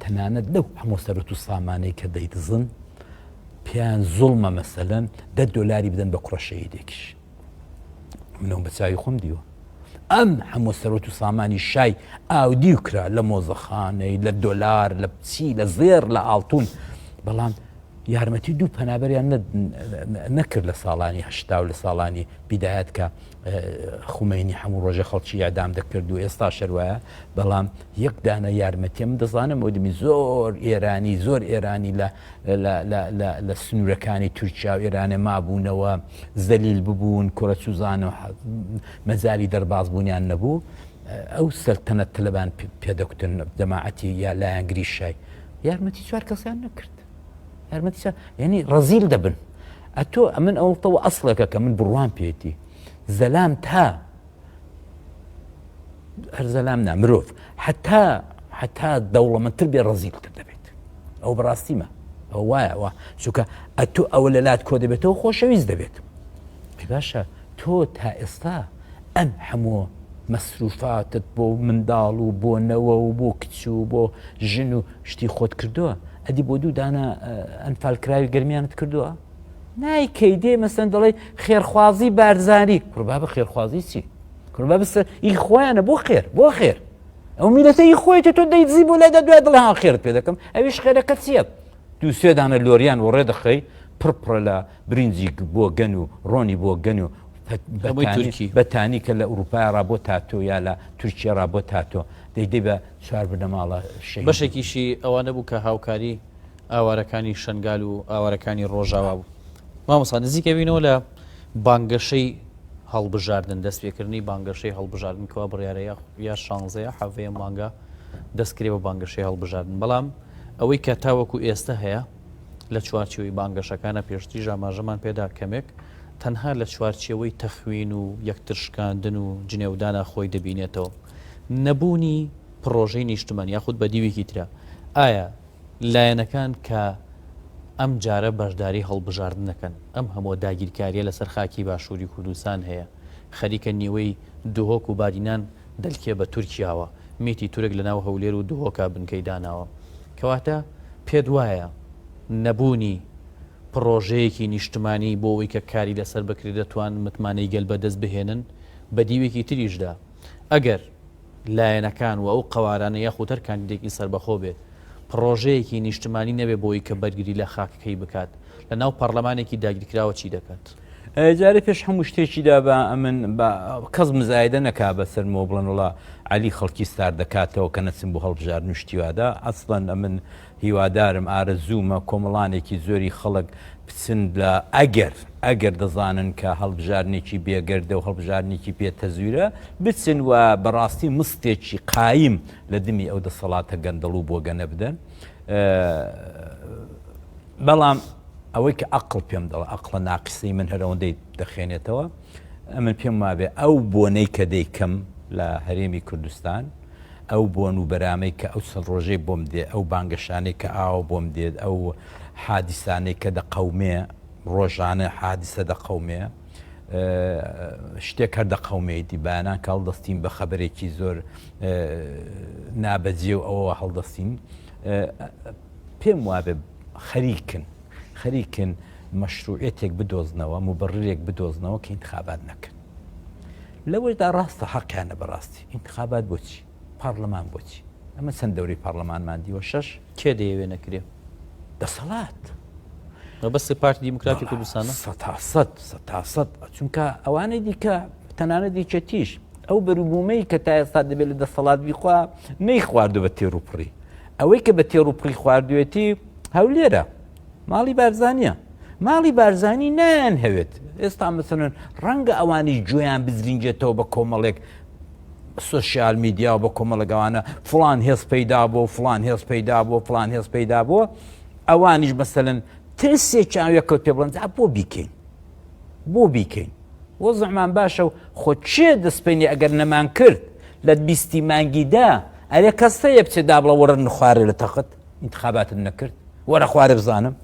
تەنانەت لەو هەموو سەرەت و سامانەی کە دەیدزن پێیان زوڵمە مەسەلەن $10 بدەن بە کوڕە شەهیدێکیش منەوە بەچاوی خۆم دیوە ئەم هەموو سەرەت و سامانی شای ئاودی وکرا لە مۆزەخانەی لە دۆلار لە بچی لە زێر لە ئاڵتون بەڵام یارمەتی دوو پەنابەریان نەکرد لە ساڵانی هەشتا و لە ساڵانی بیدایەت کە خومینی هەموو ڕۆژە خەڵکی یادام دەکرد و ئێستا شەروایە بەڵام یەک دانە یارمەتی من دەزانم ئەودمی زۆر ئێرانی لە سنوورەکانی تورکیا و ئێرانە مابوونەوە زەلیل ببوون کوڕە چوزانە و مەجای دەرباز بوونیان نەبوو ئەو سەلتەنەت تەلەبان پێدەکوتن جەماعەتی یا لایەنگری شای یارمەتی چوار کەسیان نەکرد یعنی ڕەزیل دەبن ئەتۆ ئەمن ئەوڵتەوە ئەسڵێکە کە من بڕوان پێێتی زەلام تا هەر زەلام نا مرۆڤ حتا دەوڵەمەندتر بێ ڕەزیلتر دەبێت ئەو بەڕاستیمە ئەو وایە چونکە ئەتۆ ئەوە لە لات کۆ دەبێتەوە خۆشەویست دەبێت باشە تۆ تا ئێستا ئەم هەموو مەسروفاتت بۆ منداڵ و بۆ نەوە و بۆ کچ و بۆ ژن و شتی خۆت کردووە ئەدی بۆ دوو دانە ئەنفالکراوی گەرمیانت کردووە نایکەی دێ مەسەن دەڵێ خێرخوازی بارزانی کوڕبا بە خێرخوازی چی کوڕبا بسە ئی خۆیانە بۆ خێر ئەو میلەتەی خۆیتە تۆ دەیزی بۆ لای دوای دڵ خێرت پێ دەکەم ئەویش خێرەکە چییە دوو سێ دانە لۆریان وەڕێ دەخەی پڕپڕە لە برنجی بۆ گەن و ڕۆنی بۆ گەن و بەتانی کە لە ئوروپای ڕابۆ تاتۆ یا لە تورکیا ڕابۆ تاتۆ دەیدەی بە چوار بنەماڵە بەشێکیشی ئەوانە بوو کە هاوکاری ئاوارەکانی شنگال و ئاوارەکانی ڕۆژاوا بوو مامۆستا نزیکە بینەوە لە بانگەشەی هەڵبژاردن دەستپێکردنی بانگەشەی هەڵبژاردنکەوە بڕیارەیە یا 16 حەڤەیە مانگە دەستکرێ بە بانگەشەی هەڵبژاردن بەڵام ئەوەی کە تاوەکو ئێستا هەیە لە چوارچێوەی بانگەشەکانە پێشتی ژاماژەمان پێدا کەمێک تەنها لە چوارچێوەی تەخوین و یەکتر شکاندن و جنێودانە خۆی دەبینێتەوە نەبوونی پرۆژەی نیشتمان یاخود بە دیوێکی ترە ئایا لایەنەکان کە ئەم جارە بەشداری هەڵبژاردن نەکەن ئەم هەموو داگیرکاریە لەسەر خاکی باشووری کوردستان هەیە خەریکە نیوەی دوهۆک و بادینان دەلکێ بە تورکیاوە میتی تورک لە ناو هەولێر و دوهۆکە بنکەی داناوە کەواتە پێت وایە نەبوونی پرۆژەیەکی نیشتمانی بۆ ئەوەی کە کاری لەسەر بکرێت دەتوان متمانەی گەل بەدەست بهێنن بە دیوێکی تریشدا ئەگەر لایەنەکان و ئەو قوارانە یاخوتەر کاندیدێکی سربەخۆ بێت پرۆژەیەکی نیشتمانی نەبێ بۆی کە بەرگری لە خاکەکەی بکات لە ناو پەرلەمانێکی داگیرکراوە چی دەکات جارێ پێش هەموو شتێکیدا بە ئەمن کەس مزایدە نەکا بەسەر مۆ بڵێن وڵا علی خەڵکی ستار دەکاتەوە کە نەچم بۆ هەڵبژاردن و شتیوادا ئەسڵەن ئەمن هیوادارم ئارەزوومە کۆمەڵانێکی زۆری خەڵک بچن لە ئەگەر دەزانن کە هەڵبژارنێکی بێگەردە و هەڵبژارنێکی پێتەزویرە بچن و بەڕاستی مستێکی قایم لە دمی ئەو دەسەڵاتە گەندەڵ و بۆ گەنە بدەن بەڵام ئەوەی کە ئەقڵ پێم دەڵە ئەقڵە ناقیسەی من هەرەوەندەی دەخێنێتەوە ئەمن پێم وابێ ئەو بۆنەی کە دەیکەم لە هەرێمی کوردستان ئەو بۆن و بەرامەی کە ئەو سەر ڕۆژەی بۆم دێ ئەو بانگەشانەی کە ئاوە بۆم دێت ئەو حادیسانەی کە دەقەومێ ڕۆژانە حادیسە دەقەومێ شتێک هەر دەقەومێتی بەیانان کە هەڵدەستین بە خەبەرێکی زۆر نابەجێ و ئەوە هەڵدەستین پێم وابێ خەریکن مەشروعێتێک بدۆزنەوە مبڕێک بدۆزنەوە کە ئینتخابات نەکەن لەوەشدا ڕاستە حەقیانە بەڕاستی ئینتخابات بۆچی پارلەمان بۆچی ئەمە چەند دەوری پارلەمانمان دیوە 6 کێ دەیەوێ نەکرێ دەسەڵات بەستی پارتی دیموکراتی کوردستانە 100 چونکە ئەوانەی دیکە تەنانە دیکەتیش ئەو بەروبوومەی کە تا ئێستا دەبێت لە دەسەڵات بیخوا نەی خواردو بە تێڕوپڕی ئەوەی کە بە تێڕوپڕی خواردوێتی هەولێرە ماڵی بارزانیە ماڵی بارزانی نان هەوێت ئێستا مەسەرن ڕەنگە ئەوانی گوێیان بزرینجێتەوە بە کۆمەڵێک سوسیال میدیا و بە کۆمەڵەگەوانە فلان هێز پەیدا بۆ فلان هێز پەیدا بۆ فلان هێز پەیدا بۆ ئەوانیش مەسەلەن ترسێکیانوێکەوت پێ بڵێن بۆ بیکەین وەزعمان باشە و خۆ چێ دەستپێنی ئەگەر نەمان کرد لە 20 مانگیدا ئەرێ کەسەیە بچێدا بڵە وەرە نخوارێ لە تەقت ئینتخاباتت نەکرد وەرە خوارێ بزانم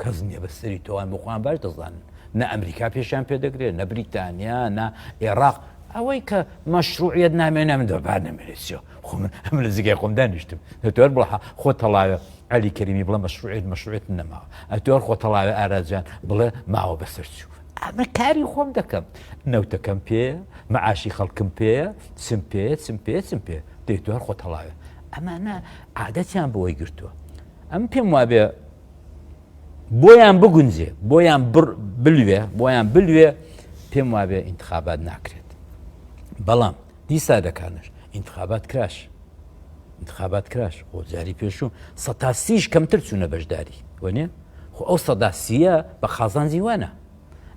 کەس نییە بەسەری تۆوان بخوان باش دەزانن نە ئەمریکا پێشیان پێ دەگرێت نە بریتانیا نە عێراق ئەوەی کە مەشروعیت نامێنە من دەبار نەمێنێتیەوە خۆ من ئەم لە زیگای خۆم دانیشتم ئەتوەر بڵە خۆ تەڵاوە علی کەریمی بڵە مەشروعیت نەماوە ئەتوەر خۆ تەڵاوە ئاراجیان بڵێ ماوە بەسەرچوو ئەمە کاری خۆم دەکەم نەوتەکەم پێ مەعاشی خەڵکم پێ چم پێ دەیتوار خۆ تەڵاوە ئەمانە عادەتیان بۆی گرتووە ئەم پێم وابێ بۆیان بگونجێ بۆیان بلوێ پێم وابێ ئینتخابات ناکرێت بەڵام دیسا دەکانش ئینتخابات کراش خۆ جاری پێشوو 130 کەمتر چوونە بەشداری وەنێ خۆ ئەو 130 بە خازان زیوانە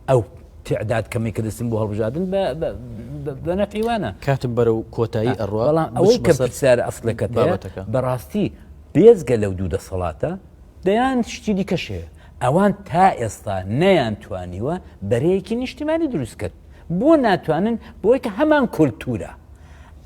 ئەو تعداد کەمی کە دەستم بۆ هەڵبژاردن بە نەفیوانە کاتم بەرەو کۆتایی ئەڕوا بەڵام ئەوەی کە پرسیارە ئەسڵەکەت بەڕاستی بێزگە لەو دوو دەسەڵاتە دەیان شتی دیکەشەیە ئەوان تا ئێستا نەیان توانیوە بەرەیەکی نیشتیمانی دروست کرد بۆ ناتوانن بۆی کە هەمان کولتورە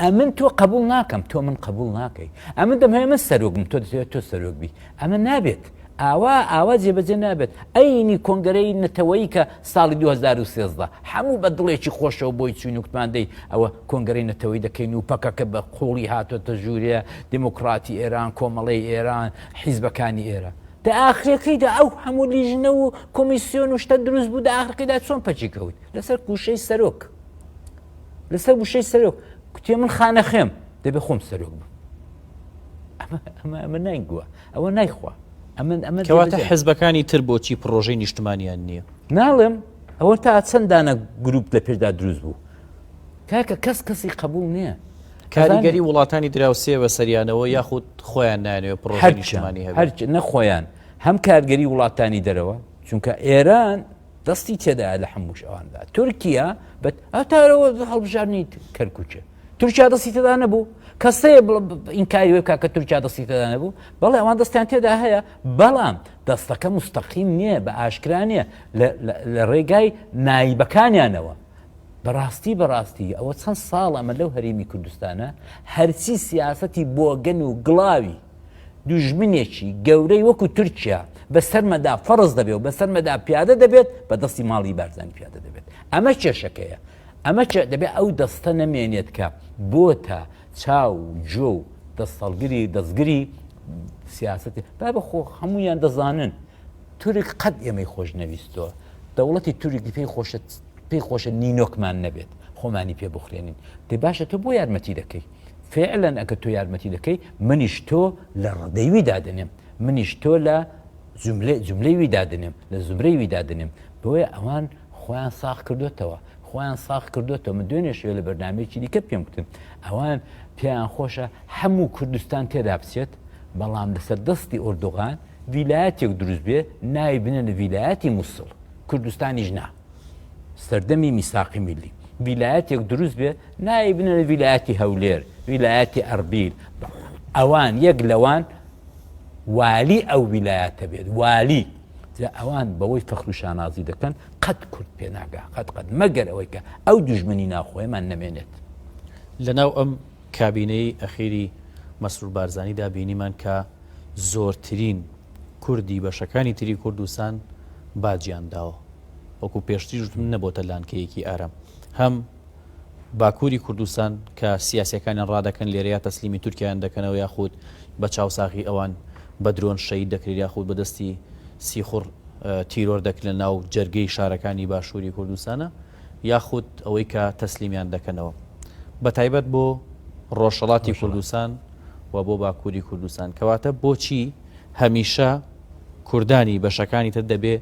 ئەمن تۆ قبول ناکەم تۆ من قبول ناکەی ئەمن دەمهێ من سەرۆکم تۆ دەتوێت تۆ سەرۆک بی ئەمە نابێت ئاوا جێبەجێ نابێت ئەینی کۆنگەرەی نەتەوەیی کە ساڵی 2013 هەموو بە دڵێکی خۆشەوە بۆی چوین وکتماندەی ئەوە کۆنگەرەی نەتەوەی دەکەین و پەکەکە بە قوڵی هاتۆتە ژوورێ دموکراتی ئێران کۆمەڵی ئێران حیزبەکانی ئێرە دا ئاخرەکەیدا ئەو هەموو لیژنە و کۆمیسیۆن و شتە دروست بوو دا ئاخرەکەیدا چۆن پەچیکەوت لەسەر کوشەی سەرۆک لەسەر وشەی سەرۆک کوتێ من خانەخێم دەبێ خۆم سەرۆک بوو ئەمە نایگووە ئەوە نایخوا ئەمە کەواتە حزبەکانی تر بۆچی پرۆژەی نیشتمانیان نییە ناڵێم ئەوە تا چەندانە گروپ لە پێشدا دروست بوو کاکە کەسی قبول نییە کاریگەری وڵاتانی دراوسێ بە سەریانەوە یاخود خۆیان نانوێت پرۆژەی نیشتمانی هەرچ نەخۆیان هەم کارگەری وڵاتانی دەرەوە چونکە ئێران دەستی تێدا لە هەمووش ئەواندا تورکیا ئەتارەوە هەڵبژارنی کەرکوچە تورکیا دەستی تێدا نەبوو کەسەیە ئینکاری وێ کاکە تورکیا دەستی تێدا نەبوو بەڵێ ئەوان دەستیان تێدا هەیە بەڵام دەستەکە مستەقیم نییە بە ئاشکرا نییە لە ڕێگای نایبەکانیانەوە بەڕاستی ئەوە چەند ساڵ ئەمە لەو هەرێمی کوردستانە هەرچی سیاسەتی بۆگەن و گڵاوی دوژمنێکی گەورەی وەکو تورکیا بەسەرمەدا فەرز دەبێت و بەسەرمەدا پیادە دەبێت بە دەستی ماڵی بارزان پیادە دەبێت ئەمە کێشەکەیە ئەمە دەبێت ئەو دەستە نەمێنێت کە بۆتە چاو جۆ و دەستگری سیاسەتی با بەخۆ هەمویان دەزانن تورک قەت ئێمەی خۆش نەویستەوە دەوڵەتی تورکی پێی خۆشە نینۆکمان نەبێت خۆمانی پێ بخرێنین دێ باشە تۆ بۆ یارمەتی دەکەی فعلەن ئەگە تۆ یارمەتی دەکەی منیش تۆ لە ڕدەیوی دادنێم منیش تۆ لە جملەی وی دادنێم لە زمرەی وی دادنێم بۆیە ئەوان خۆیان ساخ کردوێتەوە من دوێنێ شوێ لە بەرنامەیەکی دیکە پێم وتم ئەوان پێیان خۆشە هەموو کوردستان تێدا بچێت بەڵام لەسەر دەستی ئۆردۆغان ویلایەتێک دروست بێ ناوی بنێنە ویلایەتی مووسڵ کوردستانیش نا سەردەمی میساقی میلی ویلایەتێک دروست بێ ناوی بنێنە ویلایەتی هەولێر ویلایەتی ئەربیل ئەوان یەک لەوان والی ئەو ویلایەتە بێت والی ئەوان بەوەی فەخر و شانازی دەکەن قەت کورد پێ ناگا قەت مەگەر ئەوەی کە ئەو دوژمنی ناخۆیمان نەمێنێت لەناو ئەم کابینەی ئەخیری مەسرور بارزانیدا بینیمان کە زۆرترین کوردی بەشەکانی تری کوردستان باجیان داوە وەکو پێشتری ژوتم نەبۆتە لانکەیەکی ئارام هەم باکووری کوردستان کە سیاسەکانیان ڕادەکەن لێرەیە تەسلیمی تورکیان دەکەنەوە یاخود بە چاوساغی ئەوان بە درۆن شەید دەکرێت یاخود بەدەستی سیخور تیرۆر دەکرێن ناو جەرگەی شارەکانی باشووری کوردستانە یاخود ئەوەی کە تەسلیمیان دەکەنەوە بە تایبەت بۆ ڕۆژهەڵاتی کوردستان و بۆ باکووری کوردستان کەواتە بۆچی هەمیشە کوردانی بەشەکانی تر دەبێ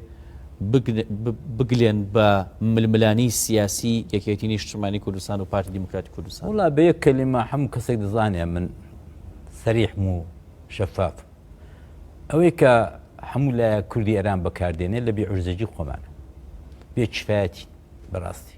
بگلێن بە ململانی سیاسی یەکێتی نیشتمانی کوردستان و پارتی دیموکراتی کوردستان وڵا بە یەک کەلیمە هەموو کەسێک دەزانێ من سەریحم و شەفاف ئەوەی کە هەموو لایە کوردی ئێران بەکاردێنێت لە بێعورزەجی خۆمانە بێ چفایەتی بەڕاستی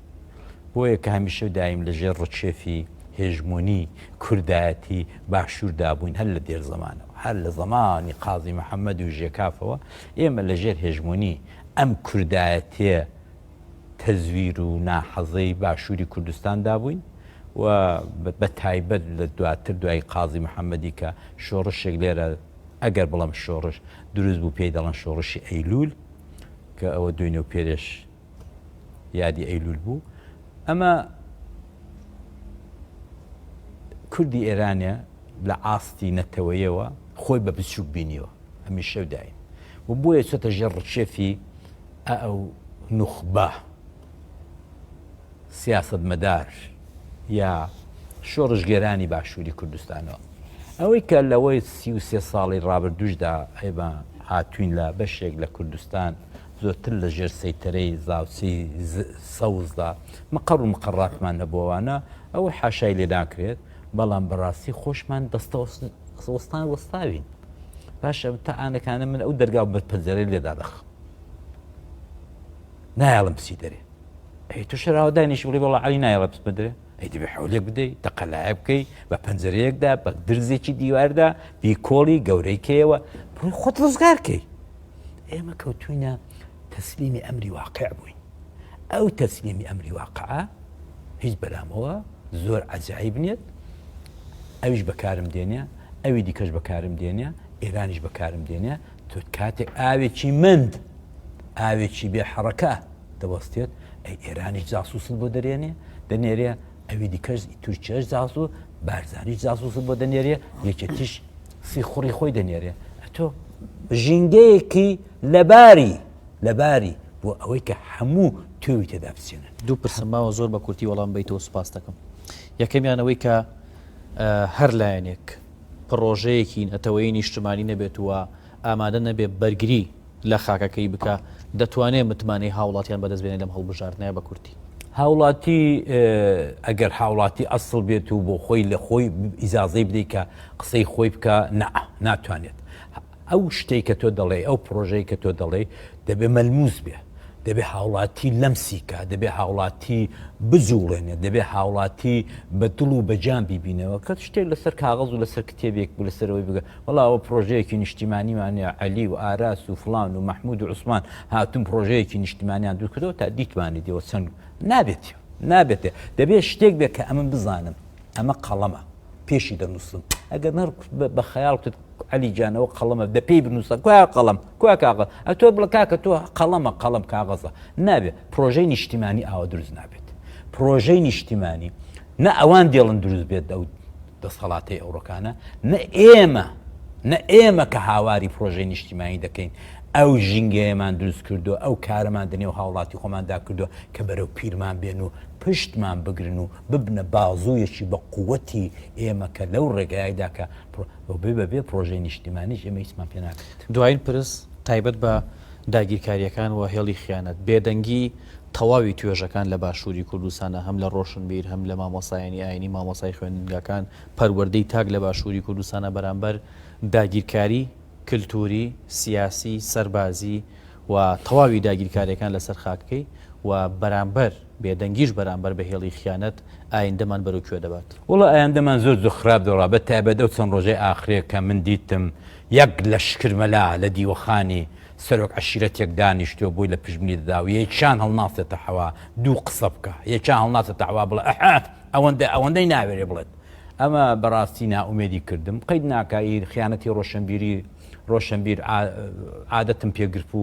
بۆیە کە هەمیشە دایم لەژێر ڕەچێفی هێژمۆنی کوردایەتی باشووردا بووین هەر لە دێر زمانەوە هەر لە زمانی قازی محەممەد و ژێکافەوە ئێمە لەژێر هێژمۆنی ئەم کوردایەتێ تەزویر و ناحەزەی باشووری کوردستاندا بووین و بە تایبەت لە دواتر دوای قازی محەممەدی کە شۆڕشێک لێرە ئەگەر بڵام شۆڕش دروست بوو پێی دەڵەن شۆڕشی ئەیلول کە ئەوە دوێنێ و پێرێش یادی ئەیلول بوو ئەمە کوردی ئێرانە لە ئاستی نەتەوەیەوە خۆی بە بچووک بینیوە ئەمی شەوداین و بۆیە چۆتە ژێر ڕچێفی ئەو نوخبە سیاست مەدار یا شۆڕژگێرانی باشووری کوردستانەوە ئەوەی کە لەوەی 33 ساڵی ڕابردوشدا ئەیبە هاتوین لە بەشێک لە کوردستان زۆرتر لە ژێر سەیتەرەی زاوچەی سەوزدا مەقەڕ و مقەڕاتمان نەبووانە ئەوەی حاشای لێ ناکرێت بەڵام بەڕاستی خۆشمان دەستەوەستان وەستاوین باشە تا ئانەکانە من ئەو دەرگاو بە پەنجەرەی لێدا دەخم نایڵم پسی دەرێ ئەی تو شەراوەدانیش بڵێ وەڵا عەلی نایڵە پس بدرێ ئەی دەبێ حەولێک بدەیت دەقەلایە بکەی بە پەنجەرەیەکدا بە درزێکی دیواردا بیکۆڵی گەورەی کەیەوە بڕۆی خۆت ڕزگارکەی ئێمە کەوتوینە تەسلیمی ئەمری واقع بووین ئەو تەسلیمی ئەمری واقعە هیچ بەلامەوە زۆر عەجایب نیت ئەویش بەکارم دێنێ ئەوی دیکەش بەکارم دێنێ ئێرانیش بەکارم دێنێ تۆ کاتێک ئاوێکی مند ئاوێکی بێ حەڕەکە دەوەستێت ئەی ئێرانیش جاسووست بۆ دەرێنێ دەنێرێ ئەوی دیکەش تورکیەش جاسو بارزانیش جاسووست بۆ دەنێرێ یەکێتیش سیخوڕی خۆی دەنێرێ تۆ ژینگەیەکی لەباری بۆ ئەوەی کە هەموو توێوی تێدا بچێنن دوو پرسماوە زۆر بە کورتی وەڵام بیتەوە سوپاس دەکەم یەکەمیانەوەی کە هەر لایەنێک پڕۆژەیەکی نەتەوەی نیشتمانی نەبێتوە ئامادە نەبێ بەرگری لە خاکەکەی بکە دەتوانێت متمانەی هاوڵاتیان بەدەستبێنێت لەم هەڵبژاردنەیە بە کورتی هاوڵاتی ئەگەر هاوڵاتی ئەسڵ بێت و بۆ خۆی لە خۆی ئیزازەی بدەیت کە قسەی خۆی بکە ناتوانێت ئەو شتێک کە تۆ دەڵێ ئەو پرۆژەی کە تۆ دەڵێ دەبێ مەلموس بێ دەبێ هاوڵاتی لەمسیکە دەبێ هاوڵاتی بجوڵێنێت دەبێ هاوڵاتی بە دڵ و بەجان بیبینەوە کە شتێک لەسەر کاغەز و لەسەر کتێبێک بوو لەسەرەوەی بگە وەڵاوە پرۆژەیەکی نیشتیمانیمانە عەلی و ئاراس و فڵان و مەحمود و عوسمان هاتون پرۆژەیەکی نیشتیمانیان دوورکردەوە تا دیتوانێت دێوە چەند نابێتێ دەبێت شتێک بێت کە ئەمن بزانم ئەمە قەڵەمە پێشی دەنووسم ئەگەر نەر بە خەیاڵ علی جانەوە قەڵەمە دە پێی بنووسە کوای قەڵەم کوای کاغەز ئەتۆ بڵە کاکە تۆ قەڵەم کاغەزە نابێت پرۆژەی نیشتیمانی ئاوە دروست نابێت پرۆژەی نیشتیمانی نە ئەوان دێڵن دروست بێت ئەو دەسەڵاتی ئەوڕۆکانە نە ئێمە کە هاواری پرۆژەی نیشتیمانی دەکەین ئەو ژینگەیەمان دروست کردو ئەو کارەمان دنێ و هاوڵاتی خۆماندا کردو کە بەرەو پیرمان بێن و پشتمان بگرن و ببنە بازوویەکی بە قووەتی ئێمە کە لەو ڕێگایدا کە بێ پرۆژەی نیشتیمانیش ئێمە هیچمان پێ ناکرێت دوایین پرس تایبەت بە داگیرکاریەکان و هێڵی خیانەت بێدەنگی تەواوی توێژەکان لە باشووری کوردستانە هەم لە ڕۆشنبیر هەم لە مامۆسایانی ئاینی مامۆسای خوێندنگەکان پەروەردەی تاک لە باشووری کوردستانە بەرامبەر داگیرکاری کللتوری سیاسی سەربازی و تەواوی داگیرکاریەکان لەسەر خاکەکەی و بەرامبەر بێدەنگیش بەرامبەر بە هێڵی خیانەت ئایندەمان بەرەو کوێ دەبات وڵە ئایندەمان زۆر خراپ دەڕا بە تایبەت ئەو چەند ڕۆژەی ئاخرێک کە من دیتم یەک لە شکرمەلا لە دیوەخانی سەرۆک عەشیرەتێک دانیشتۆ بووی لە پشتنی داوی یەکیان هەڵناسێتە حەوا دوو قسە بکە یەکیان هەڵناسێتە حەوا بڵێ ئەوەندەی ناوێرێ بڵێت ئەمە بەڕاستی ناومێدی کردم قەید ناکایی خیانەتی ڕۆشنبیر عادەتم پێگرت و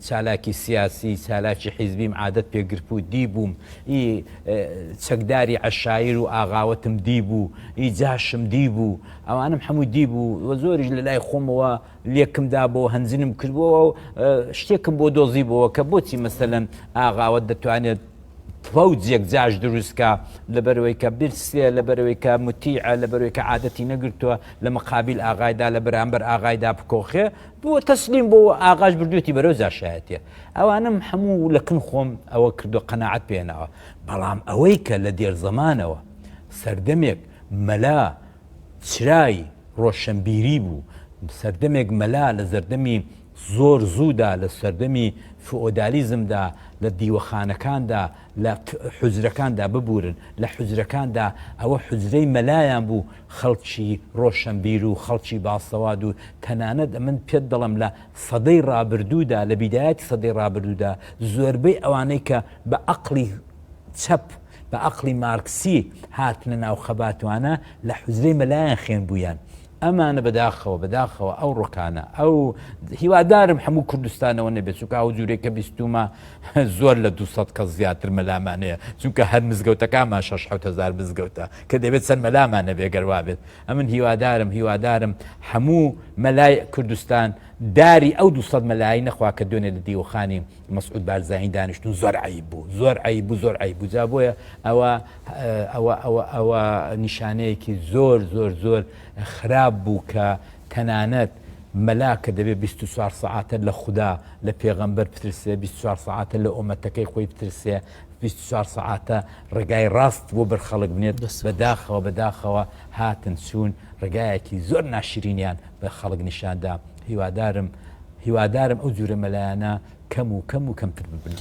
چالاکی سیاسی چالاکی حیزبیم عادەت پێگرت و دیبووم چەکداری عەشایر و ئاغاوەتم دیبوو جاشم دیبوو ئەوانم هەموو دیبوو وە زۆریش لە لای خۆمەوە لێکمدا بۆ هەنجنم کردبووە و شتێکم بۆ دۆزیبەوە کە بۆچی مەسەلەن ئاغاوەت دەتوانێت فەوجێک جاش دروستکە لەبەرەوەی کە برسێ لەبەرەوەی کە متیعە لەبەرەوەی کە عادەتی نەگرتووە لە مەقابل ئاغایدا لە بەرامبەر ئاغایدا بکۆخێ بۆ تەسلیم بۆ ئاغاش بردوێتی بەرەو زاشایەتێ ئەوانم هەموو لەکن خۆم ئەوە کردو قەناعەت پێێنەوە بەڵام ئەوەی کە لە دێرزەمانەوە سەردەمێک مەلا چرای ڕۆشنبیری بوو سەردەمێک مەلا لە زەردەمی زۆر زوودا لە سەردەمی فئۆدالیزمدا لە دیوەخانەکاندا لە حوزرەکاندا ببورن لە حوزرەکاندا ئەوە حوزرەی مەلایان بوو خەڵکی ڕۆشنبیر و خەڵکی باسەواد و تەنانەت من پێت دەڵم لە سەدەی ڕابردوودا لە بیدایەتی سەدەی ڕابردوودا زۆربەی ئەوانەی کە بە عەقڵی چەپ بە عەقڵی مارکسی هاتنە ناو خەباتوانە لە حوزرەی مەلایان خوێن بوویان ئەمانە بەداخەوە ئەو ڕۆکانە ئەو هیوادارم هەموو کوردستانەوە نەبێت چونکە ئەو جوورێکە بیستومە زۆر لە 200 کەس زیاتر مەلامانەیە چونکە هەر مزگەوتەکانمان 6,000 مزگەوتە کە دەبێت چەند مەلامانە بێگەروا بێت ئەمن هیوادارم هەموو مەلای کوردستان داری ئەو 200 مەلایی نەخوا کە دوێنێ لە دیوەخانی مەسعود بارزانی دانیشتون زۆر عیب بوو جا بۆیە ئەوە نیشانەیەکی زۆر خراپ بوو کە تەنانەت مەلا کە دەبێت 24 ساعاتە لە خوددا لە پێغەمبەر بترسێ 24 ساعاتە لە ئومەتەکەی خۆی بترسێ 24 ساعاتە ڕێگای ڕاست بۆ بەرخەڵک بنێت بەداخەوە هاتن چوون ڕێگایەکی زۆر ناشرینیان بە خەڵک نیشاندا هیوادارم ئەو جوورە مەلایانە کەم و کەمتر ببن.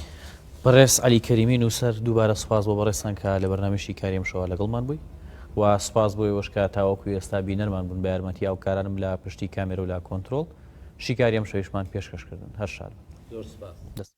بەڕێز عەلی کەریمی نووسەر دووبارە سوپاس بۆ بەڕێستان کە لە بەرنامەیەکی کاریم شەوە لەگەڵمان بووی و سوپاس بۆی وەشکە تاوەکو ئێستا بینەرمان بوون بە یارمەتی ئەو کارانم لە پشتی کامێرە و لا کۆنتڕۆڵ شیکاریم شەویشمان پێشکەشکردن هەر شاد. زۆر سوپاس.